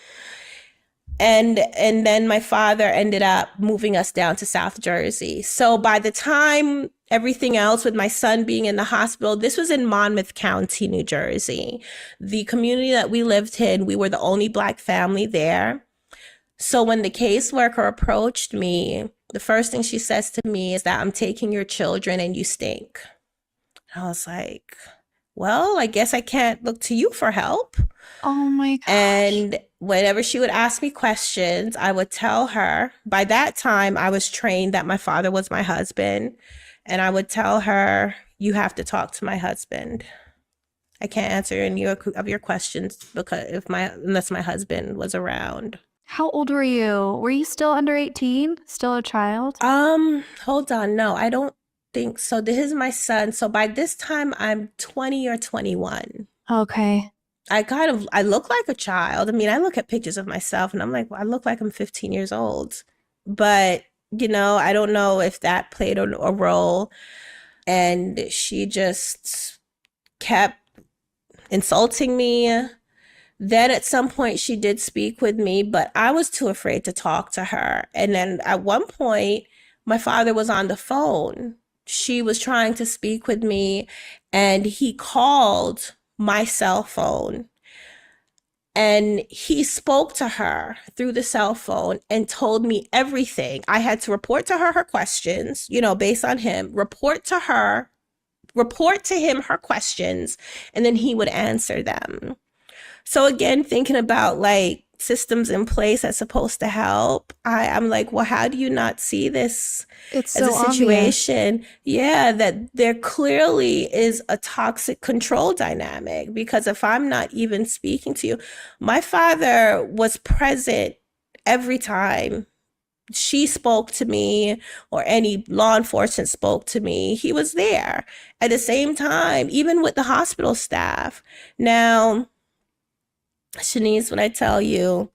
And then my father ended up moving us down to South Jersey. So by the time everything else with my son being in the hospital, this was in Monmouth County, New Jersey. The community that we lived in, we were the only Black family there. So when the caseworker approached me, the first thing she says to me is that I'm taking your children and you stink. And I was like, well, I guess I can't look to you for help. Oh my gosh. And whenever she would ask me questions, I would tell her. By that time, I was trained that my father was my husband. And I would tell her, you have to talk to my husband. I can't answer any of your questions because unless my husband was around. How old were you? Were you still under 18? Still a child? Hold on. No, I don't think so. This is my son. So by this time, I'm 20 or 21. Okay. I look like a child. I mean, I look at pictures of myself and I'm like, well, I look like I'm 15 years old. But, you know, I don't know if that played a role. And she just kept insulting me. Then at some point she did speak with me, but I was too afraid to talk to her. And then at one point, my father was on the phone. She was trying to speak with me and he called my cell phone and he spoke to her through the cell phone and told me everything. I had to report to her questions, you know, based on him, report to him her questions, and then he would answer them. So again, thinking about like systems in place that's supposed to help, I'm like, well, how do you not see this It's as so a situation? Yeah, that there clearly is a toxic control dynamic, because if I'm not even speaking to you, my father was present every time she spoke to me or any law enforcement spoke to me. He was there at the same time, even with the hospital staff. Now, Shanice, when I tell you,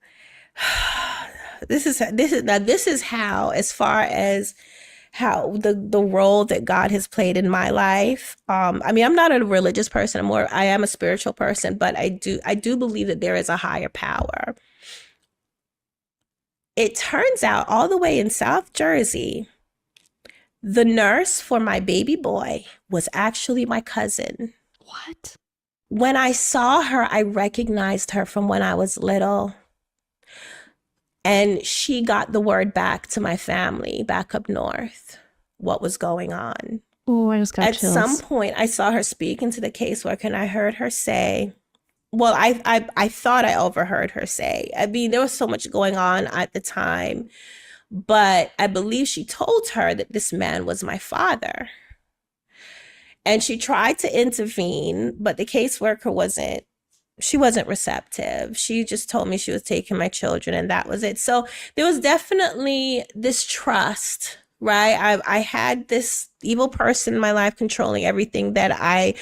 this is how, as far as how the role that God has played in my life. I mean, I'm not a religious person. I am a spiritual person, but I do believe that there is a higher power. It turns out all the way in South Jersey, the nurse for my baby boy was actually my cousin. What? When I saw her, I recognized her from when I was little. And she got the word back to my family back up north, what was going on. Oh, I just got At chills. some point, I saw her speaking to the caseworker and I heard her say, well, I thought I overheard her say, I mean, there was so much going on at the time, but I believe she told her that this man was my father. And she tried to intervene, but the caseworker wasn't receptive. She just told me she was taking my children and that was it. So there was definitely this trust, right? I had this evil person in my life controlling everything that I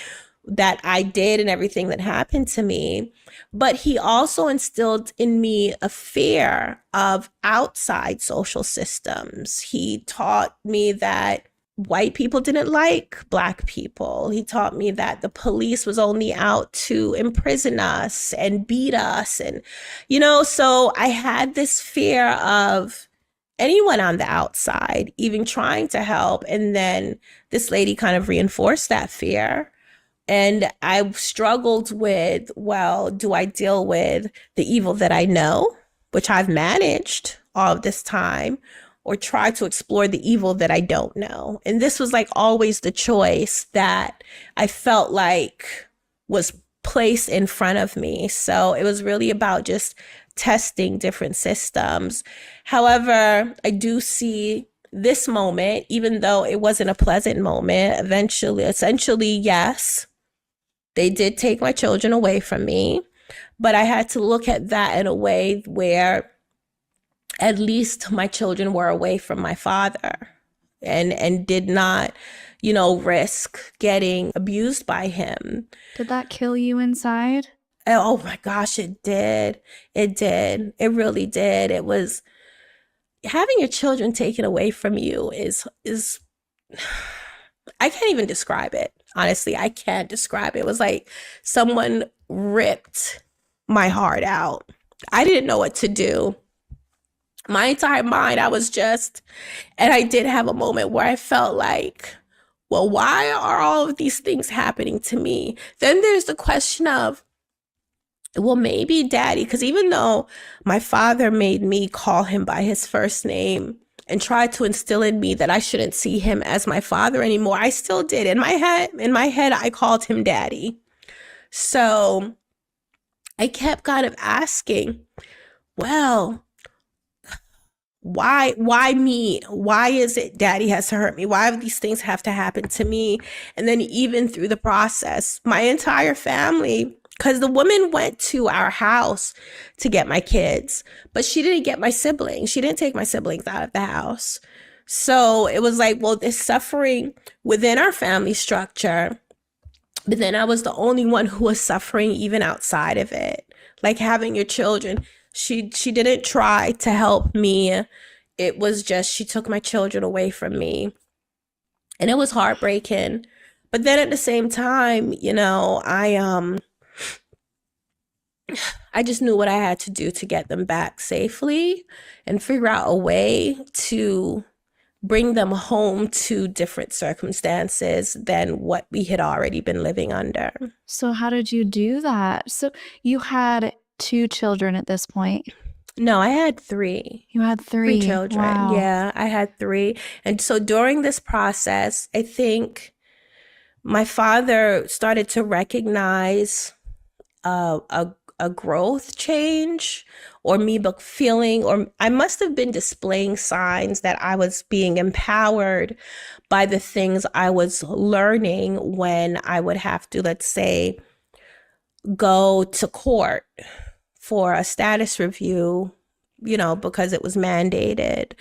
did and everything that happened to me. But he also instilled in me a fear of outside social systems. He taught me that white people didn't like Black people. He taught me that the police was only out to imprison us and beat us. And, you know, so I had this fear of anyone on the outside even trying to help. And then this lady kind of reinforced that fear. And I struggled with, well, do I deal with the evil that I know, which I've managed all of this time, or try to explore the evil that I don't know? And this was like always the choice that I felt like was placed in front of me. So it was really about just testing different systems. However, I do see this moment, even though it wasn't a pleasant moment, essentially, yes, they did take my children away from me, but I had to look at that in a way where at least my children were away from my father and did not, risk getting abused by him. Did that kill you inside? Oh my gosh, it did. It did. It really did. It was having your children taken away from you is I can't even describe it. Honestly, I can't describe it. It was like someone ripped my heart out. I didn't know what to do. My entire mind, and I did have a moment where I felt like, well, why are all of these things happening to me? Then there's the question of, well, maybe daddy, because even though my father made me call him by his first name and tried to instill in me that I shouldn't see him as my father anymore, I still did. In my head, I called him daddy. So I kept kind of asking, well, why me? Why is it daddy has to hurt me? Why do these things have to happen to me? And then even through the process, my entire family, because the woman went to our house to get my kids, but she didn't get my siblings. She didn't take my siblings out of the house. So it was like, well, there's suffering within our family structure, but then I was the only one who was suffering even outside of it. Like having your children, she didn't try to help me. It was just, she took my children away from me. And it was heartbreaking. But then at the same time, I just knew what I had to do to get them back safely and figure out a way to bring them home to different circumstances than what we had already been living under. So how did you do that? So you had 2 children at this point. No, I had 3. You had 3 children. Wow. Yeah, I had 3. And so during this process, I think my father started to recognize a growth change, or me feeling, or I must have been displaying signs that I was being empowered by the things I was learning when I would have to, let's say, go to court for a status review, because it was mandated.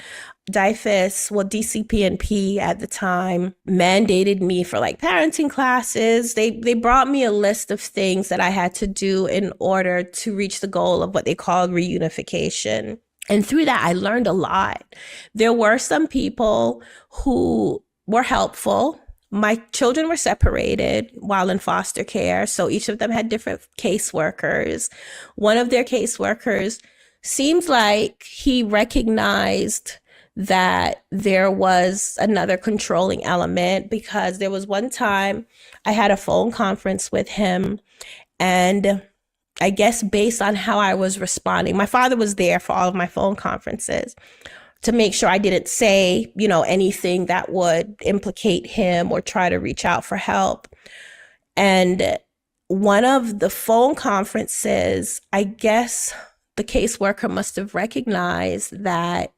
DCP&P at the time mandated me for like parenting classes. They brought me a list of things that I had to do in order to reach the goal of what they called reunification. And through that, I learned a lot. There were some people who were helpful. My children were separated while in foster care, so each of them had different caseworkers. One of their caseworkers seems like he recognized that there was another controlling element, because there was one time I had a phone conference with him, and I guess based on how I was responding, my father was there for all of my phone conferences to make sure I didn't say, anything that would implicate him or try to reach out for help. And one of the phone conferences, I guess the caseworker must have recognized that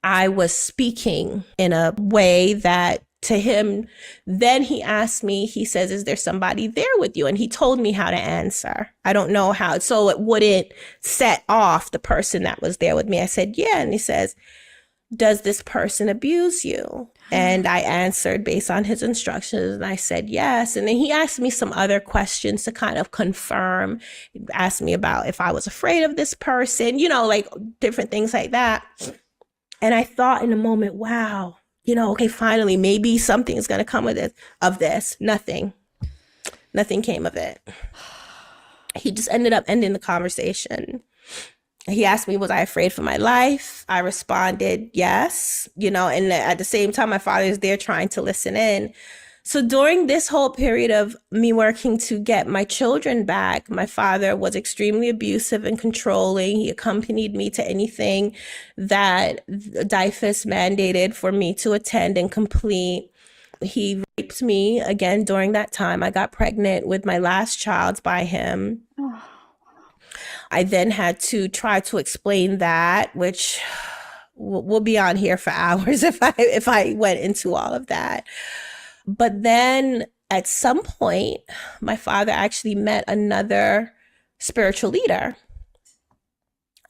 I was speaking in a way that to him, then he asked me, he says, is there somebody there with you? And he told me how to answer. I don't know how, so it wouldn't set off the person that was there with me. I said, yeah. And he says, does this person abuse you? And I answered based on his instructions, and I said yes. And then he asked me some other questions to kind of confirm. He asked me about if I was afraid of this person, like different things like that. And I thought in a moment, wow, okay, finally, maybe something's going to come of this. Nothing came of it. He just ended up ending the conversation. He asked me, was I afraid for my life? I responded, yes, and at the same time, my father is there trying to listen in. So during this whole period of me working to get my children back, my father was extremely abusive and controlling. He accompanied me to anything that DIFUS mandated for me to attend and complete. He raped me again during that time. I got pregnant with my last child by him. I then had to try to explain that, which we'll be on here for hours if I went into all of that. But then at some point, my father actually met another spiritual leader.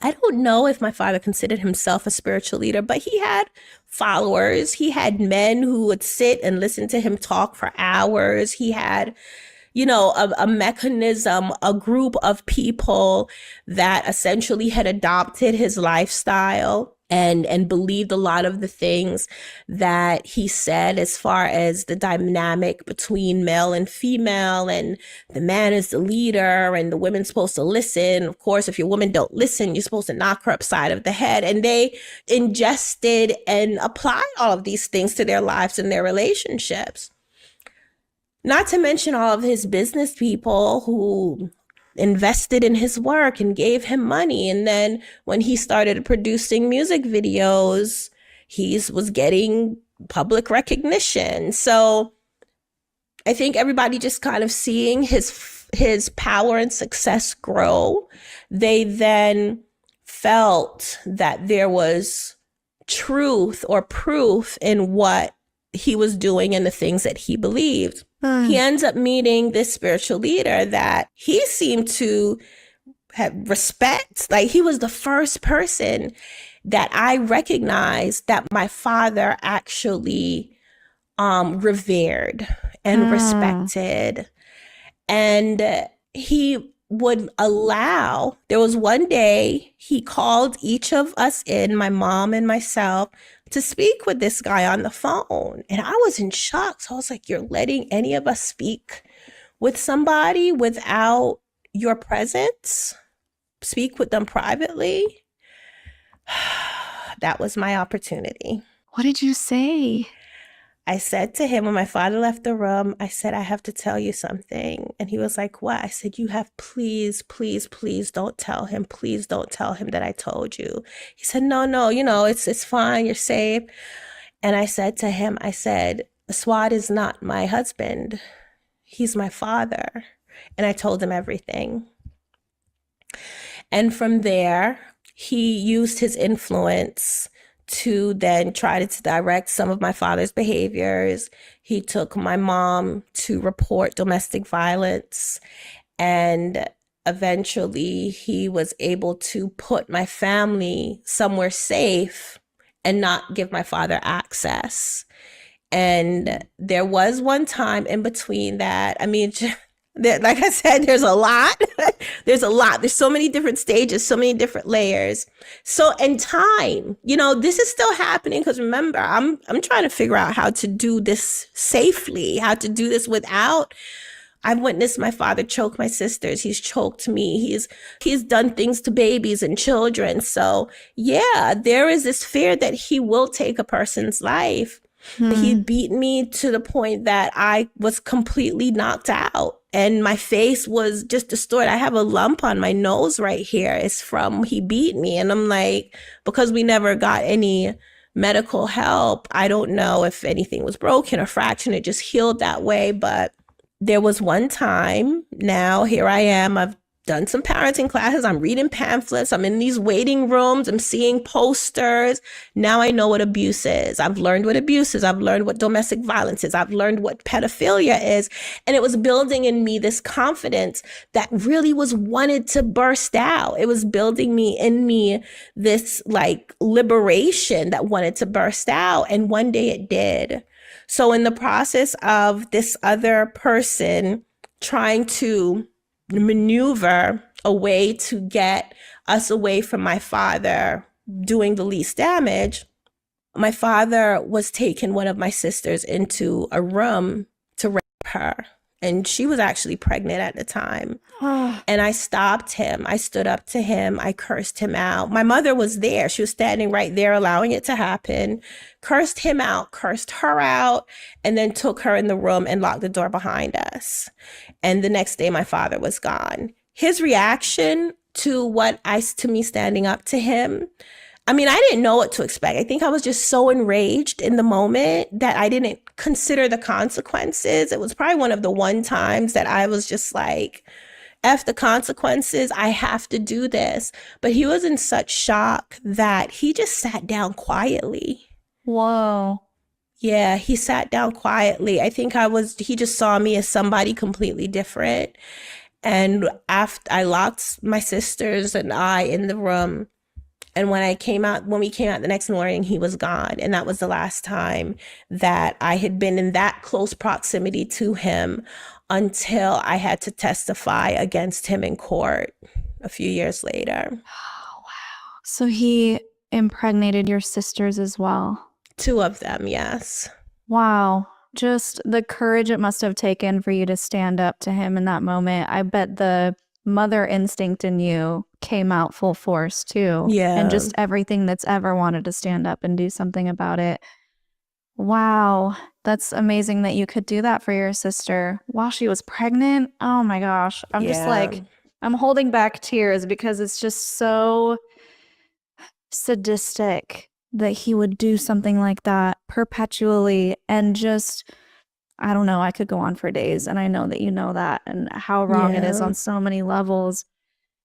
I don't know if my father considered himself a spiritual leader, but he had followers. He had men who would sit and listen to him talk for hours. He had, a mechanism, a group of people that essentially had adopted his lifestyle and believed a lot of the things that he said as far as the dynamic between male and female, and the man is the leader and the woman's supposed to listen. Of course, if your woman don't listen, you're supposed to knock her upside of the head. And they ingested and applied all of these things to their lives and their relationships. Not to mention all of his business people who invested in his work and gave him money. And then when he started producing music videos, he was getting public recognition. So I think everybody just kind of seeing his power and success grow, they then felt that there was truth or proof in what he was doing and the things that he believed. He ends up meeting this spiritual leader that he seemed to have respect. Like, he was the first person that I recognized that my father actually revered and respected. And he would allow, there was one day he called each of us in, my mom and myself, to speak with this guy on the phone. And I was in shock. So I was like, you're letting any of us speak with somebody without your presence? Speak with them privately? That was my opportunity. What did you say? I said to him when my father left the room, I said, I have to tell you something. And he was like, what? I said, you have, please, please, please don't tell him. Please don't tell him that I told you. He said, no, it's fine. You're safe. And I said to him, I said, Swad is not my husband. He's my father. And I told him everything. And from there, he used his influence to then try to direct some of my father's behaviors. He took my mom to report domestic violence, and eventually he was able to put my family somewhere safe and not give my father access. And there was one time in between that, I mean, like I said, there's a lot. There's so many different stages, so many different layers. So in time, this is still happening, because remember, I'm trying to figure out how to do this safely, how to do this without. I've witnessed my father choke my sisters. He's choked me. He's done things to babies and children. So yeah, there is this fear that he will take a person's life. He beat me to the point that I was completely knocked out and my face was just distorted. I have a lump on my nose right here. It's from he beat me. And I'm like, because we never got any medical help, I don't know if anything was broken or fractured. It just healed that way. But there was one time, now here I am, I've done some parenting classes, I'm reading pamphlets, I'm in these waiting rooms, I'm seeing posters. Now I know what abuse is. I've learned what abuse is. I've learned what domestic violence is. I've learned what pedophilia is. And it was building in me this confidence that really was wanted to burst out. It was building in me this like liberation that wanted to burst out. And one day it did. So in the process of this other person trying to maneuver a way to get us away from my father doing the least damage, my father was taking one of my sisters into a room to rape her. And she was actually pregnant at the time. And I stopped him. I stood up to him. I cursed him out. My mother was there. She was standing right there, allowing it to happen. Cursed him out, cursed her out, and then took her in the room and locked the door behind us. And the next day, my father was gone. His reaction to me standing up to him, I mean, I didn't know what to expect. I think I was just so enraged in the moment that I didn't consider the consequences. It was probably one of the one times that I was just like, F the consequences, I have to do this. But he was in such shock that he just sat down quietly. Whoa. Yeah, he sat down quietly. I think he just saw me as somebody completely different. And after I locked my sisters and I in the room, and when we came out the next morning, he was gone. And that was the last time that I had been in that close proximity to him until I had to testify against him in court a few years later. Oh, wow. So he impregnated your sisters as well? 2 of them, yes. Wow. Just the courage it must have taken for you to stand up to him in that moment. I bet the mother instinct in you came out full force too. Yeah. And just everything that's ever wanted to stand up and do something about it. Wow. That's amazing that you could do that for your sister while she was pregnant. Oh my gosh. I'm just like, I'm holding back tears because it's just so sadistic that he would do something like that perpetually and just, I don't know, I could go on for days, and I know that you know that and how wrong it is on so many levels.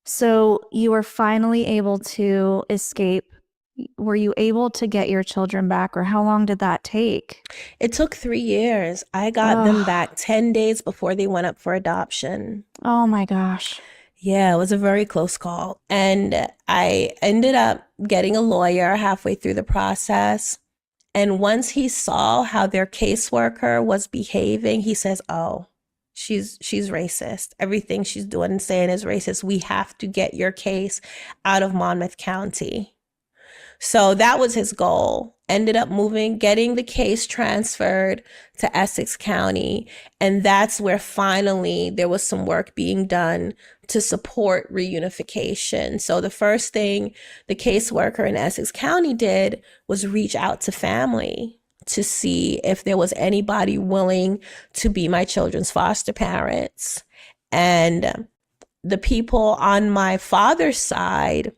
So you were finally able to escape. Were you able to get your children back, or how long did that take? It took 3 years. I got them back 10 days before they went up for adoption. Oh my gosh. Yeah, it was a very close call. And I ended up getting a lawyer halfway through the process. And once he saw how their caseworker was behaving, he says, oh, she's racist. Everything she's doing and saying is racist. We have to get your case out of Monmouth County. So that was his goal. Ended up getting the case transferred to Essex County. And that's where finally there was some work being done to support reunification. So the first thing the caseworker in Essex County did was reach out to family to see if there was anybody willing to be my children's foster parents. And the people on my father's side,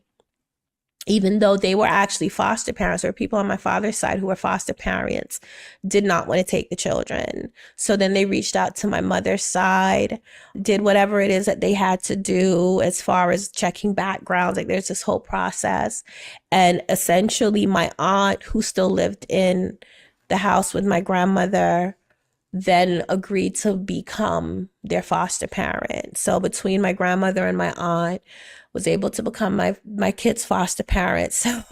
even though they were actually foster parents, or people on my father's side who were foster parents, did not want to take the children. So then they reached out to my mother's side, did whatever it is that they had to do as far as checking backgrounds. Like there's this whole process. And essentially my aunt, who still lived in the house with my grandmother, then agreed to become their foster parent. So between my grandmother and my aunt, was able to become my kids' foster parents. So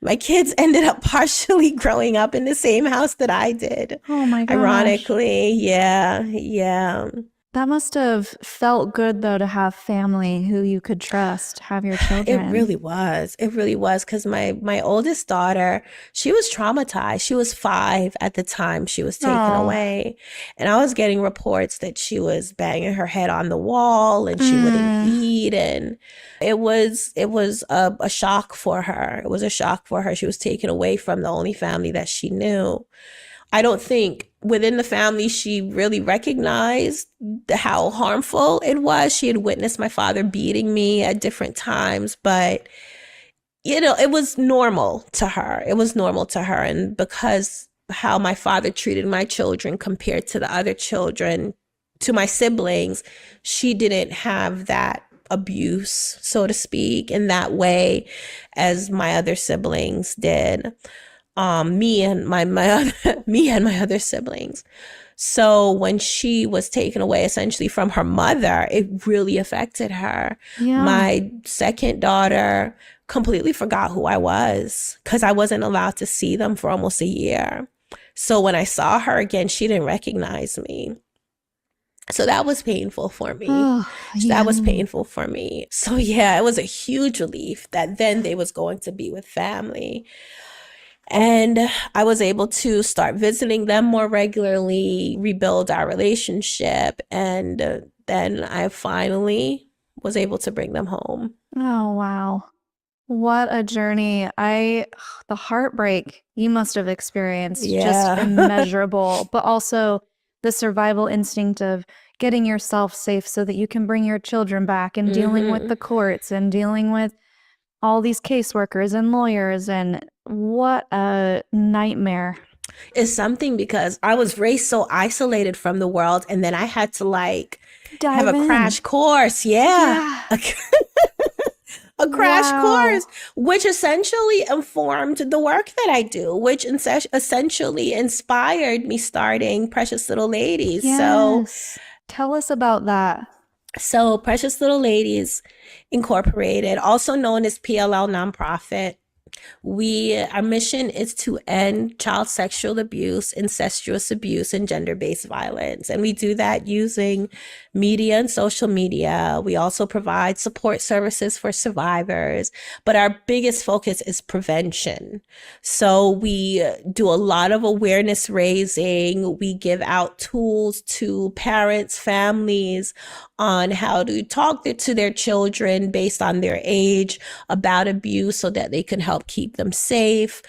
my kids ended up partially growing up in the same house that I did. Oh my gosh. Ironically, yeah. That must have felt good, though, to have family who you could trust, have your children. It really was. It really was, because my oldest daughter, she was traumatized. She was 5 at the time she was taken away. And I was getting reports that she was banging her head on the wall and she wouldn't eat. And it was a shock for her. It was a shock for her. She was taken away from the only family that she knew. I don't think within the family she really recognized how harmful it was. She had witnessed my father beating me at different times, but it was normal to her. It was normal to her. And because how my father treated my children compared to the other children, to my siblings, she didn't have that abuse, so to speak, in that way as my other siblings did. Me and my other siblings. So when she was taken away essentially from her mother, it really affected her. Yeah. My second daughter completely forgot who I was because I wasn't allowed to see them for almost a year. So when I saw her again, she didn't recognize me. So that was painful for me. That was painful for me. So yeah, it was a huge relief that then they was going to be with family. And I was able to start visiting them more regularly, rebuild our relationship. And then I finally was able to bring them home. Oh, wow. What a journey. The heartbreak you must have experienced, just immeasurable, but also the survival instinct of getting yourself safe so that you can bring your children back and dealing with the courts and dealing with all these caseworkers and lawyers, and what a nightmare. It's something because I was raised so isolated from the world, and then I had to like have Dive a in. crash course. Yeah. A crash course, which essentially informed the work that I do, which essentially inspired me starting Precious Little Ladies. Yes. Tell us about that. So Precious Little Ladies Incorporated, also known as PLL Nonprofit, our mission is to end child sexual abuse, incestuous abuse, and gender-based violence. And we do that using media and social media. We also provide support services for survivors, but our biggest focus is prevention. So we do a lot of awareness raising. We give out tools to parents, families on how to talk to their children based on their age about abuse so that they can help keep them safe,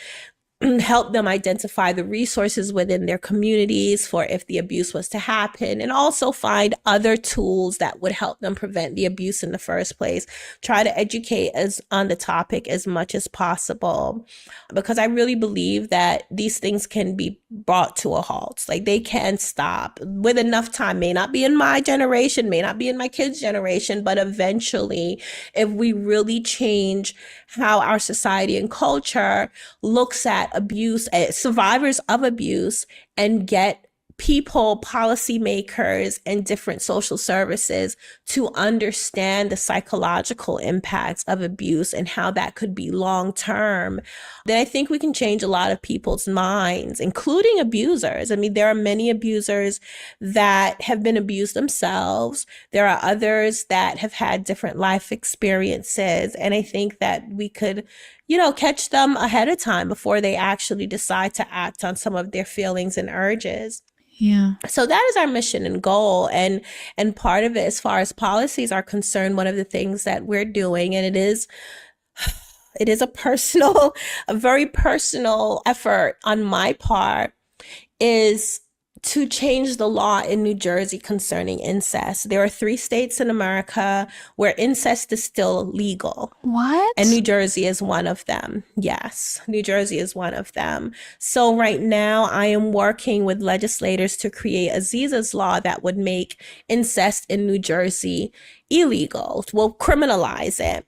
help them identify the resources within their communities for if the abuse was to happen, and also find other tools that would help them prevent the abuse in the first place. Try to educate us on the topic as much as possible, because I really believe that these things can be brought to a halt. Like, they can stop with enough time. May not be in my generation, may not be in my kids' generation, but eventually, if we really change how our society and culture looks at abuse, survivors of abuse, and get people, policymakers, and different social services to understand the psychological impacts of abuse and how that could be long-term, then I think we can change a lot of people's minds, including abusers. I mean, there are many abusers that have been abused themselves. There are others that have had different life experiences. And I think that we could, catch them ahead of time before they actually decide to act on some of their feelings and urges. Yeah. So that is our mission and goal. And part of it, as far as policies are concerned, one of the things that we're doing, and it is a very personal effort on my part, is to change the law in New Jersey concerning incest. There are 3 states in America where incest is still legal. What? And New Jersey is one of them. Yes, New Jersey is one of them. So right now I am working with legislators to create Aziza's law that would make incest in New Jersey illegal. We'll criminalize it.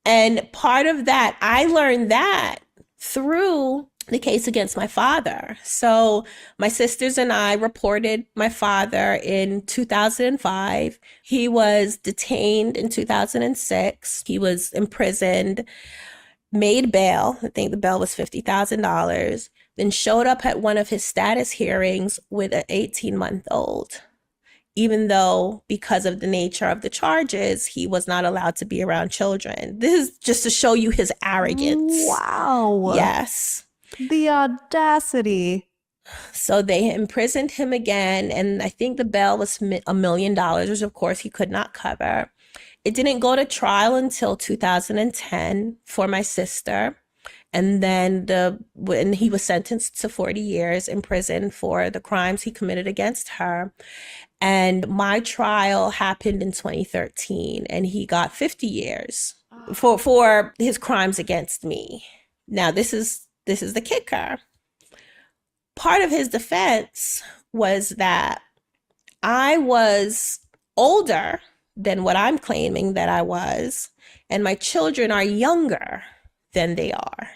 And part of that, I learned that through the case against my father. So my sisters and I reported my father in 2005. He was detained in 2006. He was imprisoned, made bail. I think the bail was $50,000. Then showed up at one of his status hearings with an 18-month-old. Even though, because of the nature of the charges, he was not allowed to be around children. This is just to show you his arrogance. Wow. Yes. The audacity. So they imprisoned him again, and I think the bail was $1 million, which of course he could not cover. It didn't go to trial until 2010 for my sister. And then when he was sentenced to 40 years in prison for the crimes he committed against her. And my trial happened in 2013, and he got 50 years for his crimes against me. Now, this is the kicker. Part of his defense was that I was older than what I'm claiming that I was, and my children are younger than they are.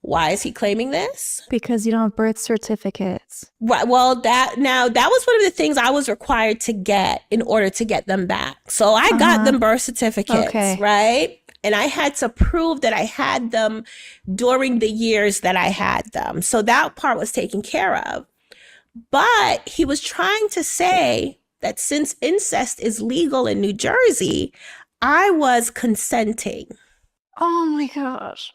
Why is he claiming this? Because you don't have birth certificates. Right. Well, that was one of the things I was required to get in order to get them back. So I got them birth certificates, right? And I had to prove that I had them during the years that I had them. So that part was taken care of. But he was trying to say that since incest is legal in New Jersey, I was consenting. Oh my gosh.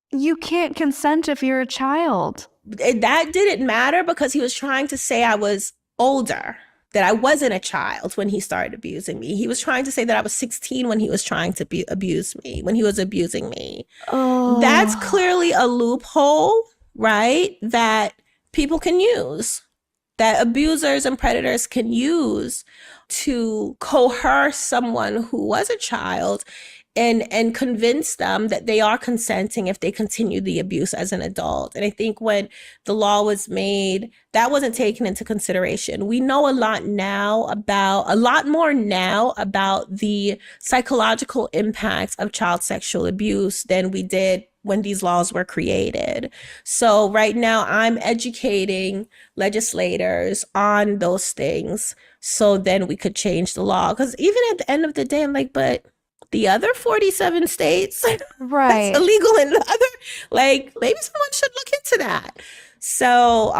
You can't consent if you're a child. That didn't matter because he was trying to say I was older, that I wasn't a child when he started abusing me. He was trying to say that I was 16 when he was trying to abuse me, when he was abusing me. Oh. That's clearly a loophole, right? That people can use, that abusers and predators can use to coerce someone who was a child and convince them that they are consenting if they continue the abuse as an adult. And I think when the law was made, that wasn't taken into consideration. We know a lot more now about the psychological impacts of child sexual abuse than we did when these laws were created. So right now I'm educating legislators on those things so then we could change the law. Because even at the end of the day, I'm like, but the other 47 states, Right. that's illegal in the other, like, maybe someone should look into that. So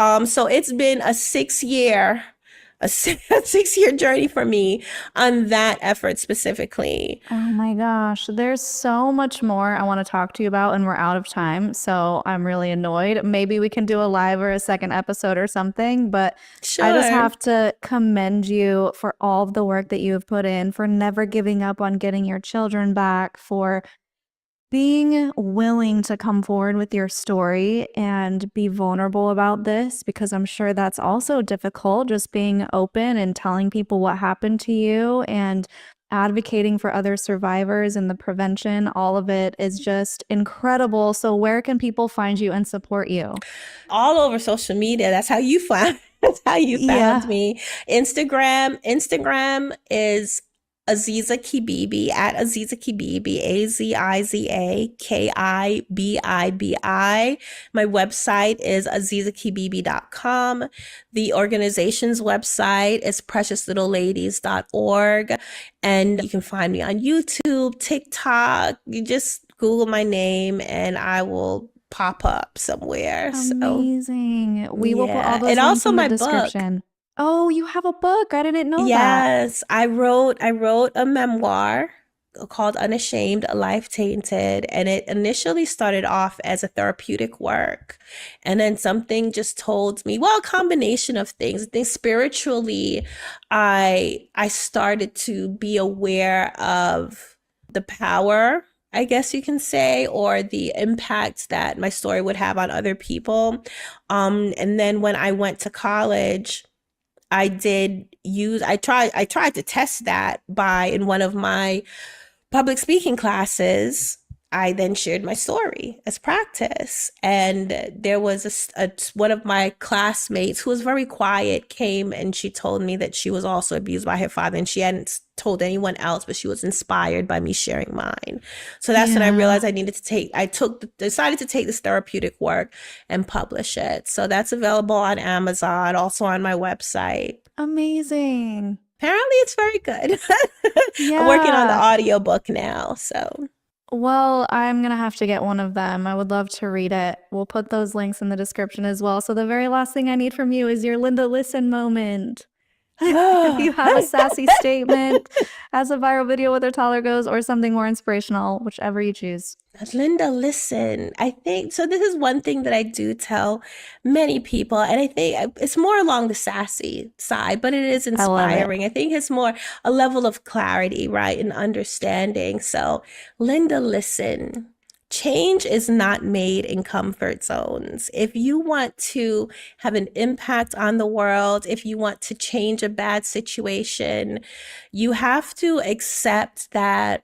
it's been a 6-year journey for me on that effort specifically. Oh my gosh, there's so much more I want to talk to you about, and we're out of time. So I'm really annoyed. Maybe we can do a live or a second episode or something, but Sure. I just have to commend you for all of the work that you have put in, for never giving up on getting your children back, for being willing to come forward with your story and be vulnerable about this, because I'm sure that's also difficult, just being open and telling people what happened to you and advocating for other survivors and the prevention. All of it is just incredible. So where can people find you and support you? All over social media. That's how you found me. Instagram is Aziza Kibibi, at Aziza Kibibi, AZIZAKIBIBI. My website is azizakibibi.com. The organization's website is preciouslittleladies.org. And you can find me on YouTube, TikTok. You just Google my name and I will pop up somewhere. Amazing. We will put all yeah. those And links also in the my book. description. Oh, you have a book. I didn't know that. Yes, I wrote a memoir called Unashamed, A Life Tainted, and it initially started off as a therapeutic work. And then something just told me, well, a combination of things. I think spiritually, I started to be aware of the power, I guess you can say, or the impact that my story would have on other people. And then when I went to college, I tried to test that in one of my public speaking classes. I then shared my story as practice. And there was one of my classmates who was very quiet came and she told me that she was also abused by her father and she hadn't told anyone else, but she was inspired by me sharing mine. So that's when I realized I decided to take this therapeutic work and publish it. So that's available on Amazon, also on my website. Amazing. Apparently it's very good. I'm working on the audiobook now, so. Well, I'm going to have to get one of them. I would love to read it. We'll put those links in the description as well. So the very last thing I need from you is your Linda Listen moment. If you have a sassy statement as a viral video with her toddler goes, or something more inspirational, whichever you choose. Linda, listen, I think, so this is one thing that I do tell many people, and I think it's more along the sassy side, but it is inspiring. I think it's more a level of clarity, right, and understanding. So, Linda, listen. Change is not made in comfort zones. If you want to have an impact on the world, if you want to change a bad situation, you have to accept that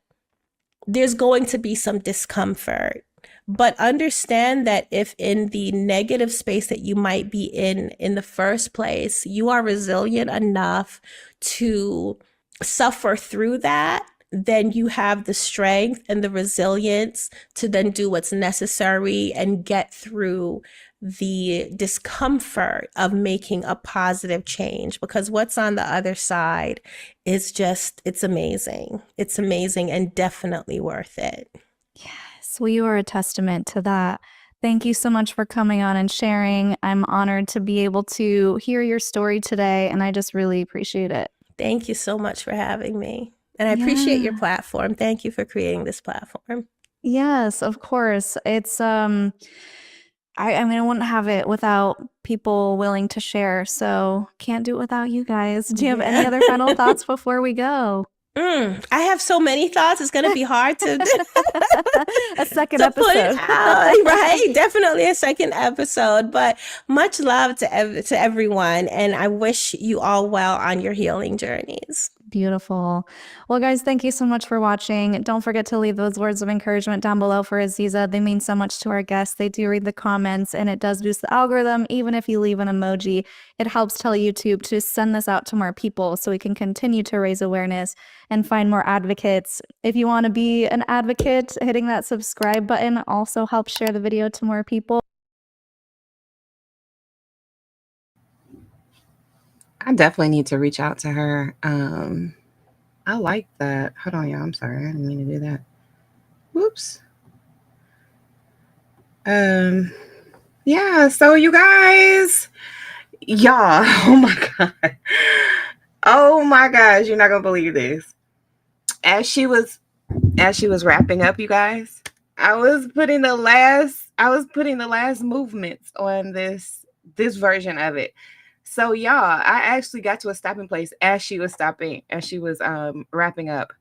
there's going to be some discomfort. But understand that if in the negative space that you might be in the first place, you are resilient enough to suffer through that, then you have the strength and the resilience to then do what's necessary and get through the discomfort of making a positive change, because what's on the other side is just, it's amazing. It's amazing and definitely worth it. Yes, well, you are a testament to that. Thank you so much for coming on and sharing. I'm honored to be able to hear your story today, and I just really appreciate it. Thank you so much for having me. And I appreciate your platform. Thank you for creating this platform. Yes, of course. It's I mean, I wouldn't have it without people willing to share. So can't do it without you guys. Do you have any other final thoughts before we go? I have so many thoughts. It's going to be hard to a second to episode. Put it out, right? Definitely a second episode. But much love to everyone, and I wish you all well on your healing journeys. Beautiful. Well, guys, thank you so much for watching. Don't forget to leave those words of encouragement down below for Aziza. They mean so much to our guests. They do read the comments, and it does boost the algorithm. Even if you leave an emoji, it helps tell YouTube to send this out to more people so we can continue to raise awareness and find more advocates. If you want to be an advocate, hitting that subscribe button also helps share the video to more people. I definitely need to reach out to her. I like that. Hold on, y'all. I'm sorry. I didn't mean to do that. Whoops. Yeah, so you guys, y'all, oh my God. Oh my gosh, you're not gonna believe this. As she was wrapping up, you guys, I was putting the last movements on this version of it. So y'all, I actually got to a stopping place as she was wrapping up,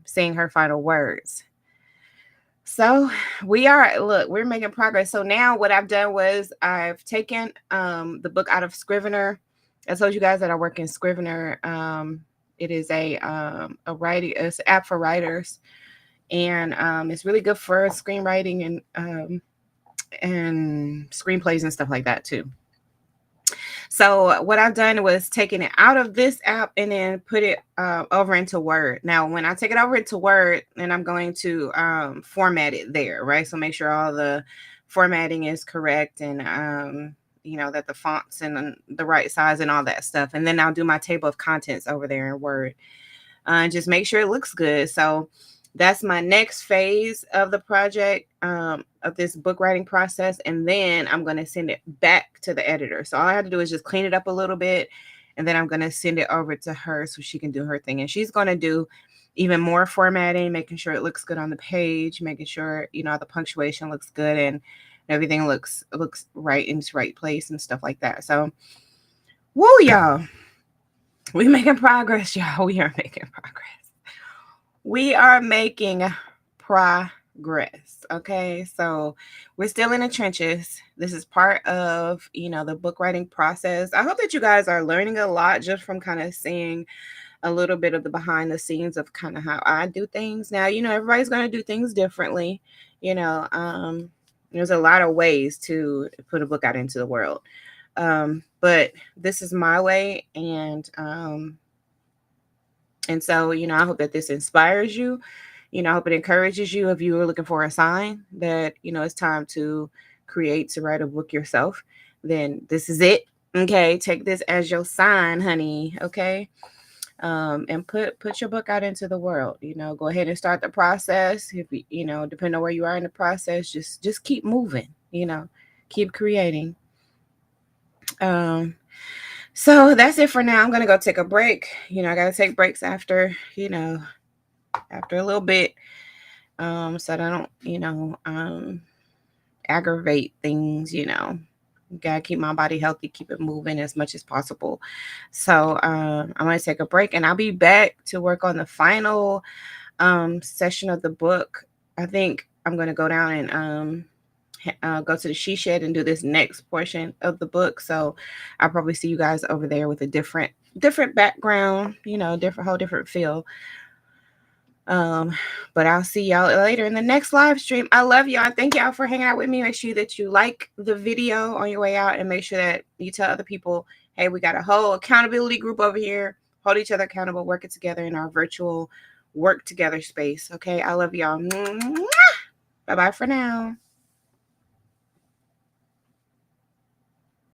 saying her final words. So we're making progress. So now what I've done was I've taken the book out of Scrivener. I told you guys that I work in Scrivener. It is a writing, it's an app for writers, and it's really good for screenwriting and screenplays and stuff like that too. So what I've done was taken it out of this app and then put it over into Word. Now, when I take it over into Word, then I'm going to format it there, right? So make sure all the formatting is correct and, you know, that the font's in the right size and all that stuff. And then I'll do my table of contents over there in Word. Just make sure it looks good. So that's my next phase of the project, of this book writing process. And then I'm going to send it back to the editor. So all I have to do is just clean it up a little bit. And then I'm going to send it over to her so she can do her thing. And she's going to do even more formatting, making sure it looks good on the page, making sure, you know, the punctuation looks good and everything looks right in its right place and stuff like that. So, woo, y'all. We're making progress, y'all. We are making progress. We are making progress. Okay. So we're still in the trenches. This is part of, you know, the book writing process. I hope that you guys are learning a lot just from kind of seeing a little bit of the behind the scenes of kind of how I do things. Now, you know, everybody's going to do things differently. You know, there's a lot of ways to put a book out into the world. But this is my way. And so, you know, I hope that this inspires you. You know, I hope it encourages you if you are looking for a sign that, you know, it's time to write a book yourself. Then this is it. Okay. Take this as your sign, honey. Okay. And put your book out into the world. You know, go ahead and start the process. If you know, depending on where you are in the process, just keep moving, you know, keep creating. So that's it for now. I'm going to go take a break. You know, I got to take breaks after, you know, after a little bit, so that I don't, you know, aggravate things, you know. Got to keep my body healthy, keep it moving as much as possible. So I'm going to take a break and I'll be back to work on the final session of the book. I think I'm going to go down and go to the she shed and do this next portion of the book. So I'll probably see you guys over there with a different background, you know, whole different feel. But I'll see y'all later in the next live stream. I love y'all. Thank y'all for hanging out with me. Make sure that you like the video on your way out and make sure that you tell other people, hey, we got a whole accountability group over here. Hold each other accountable, working together in our virtual work together space. Okay. I love y'all. Bye-bye for now.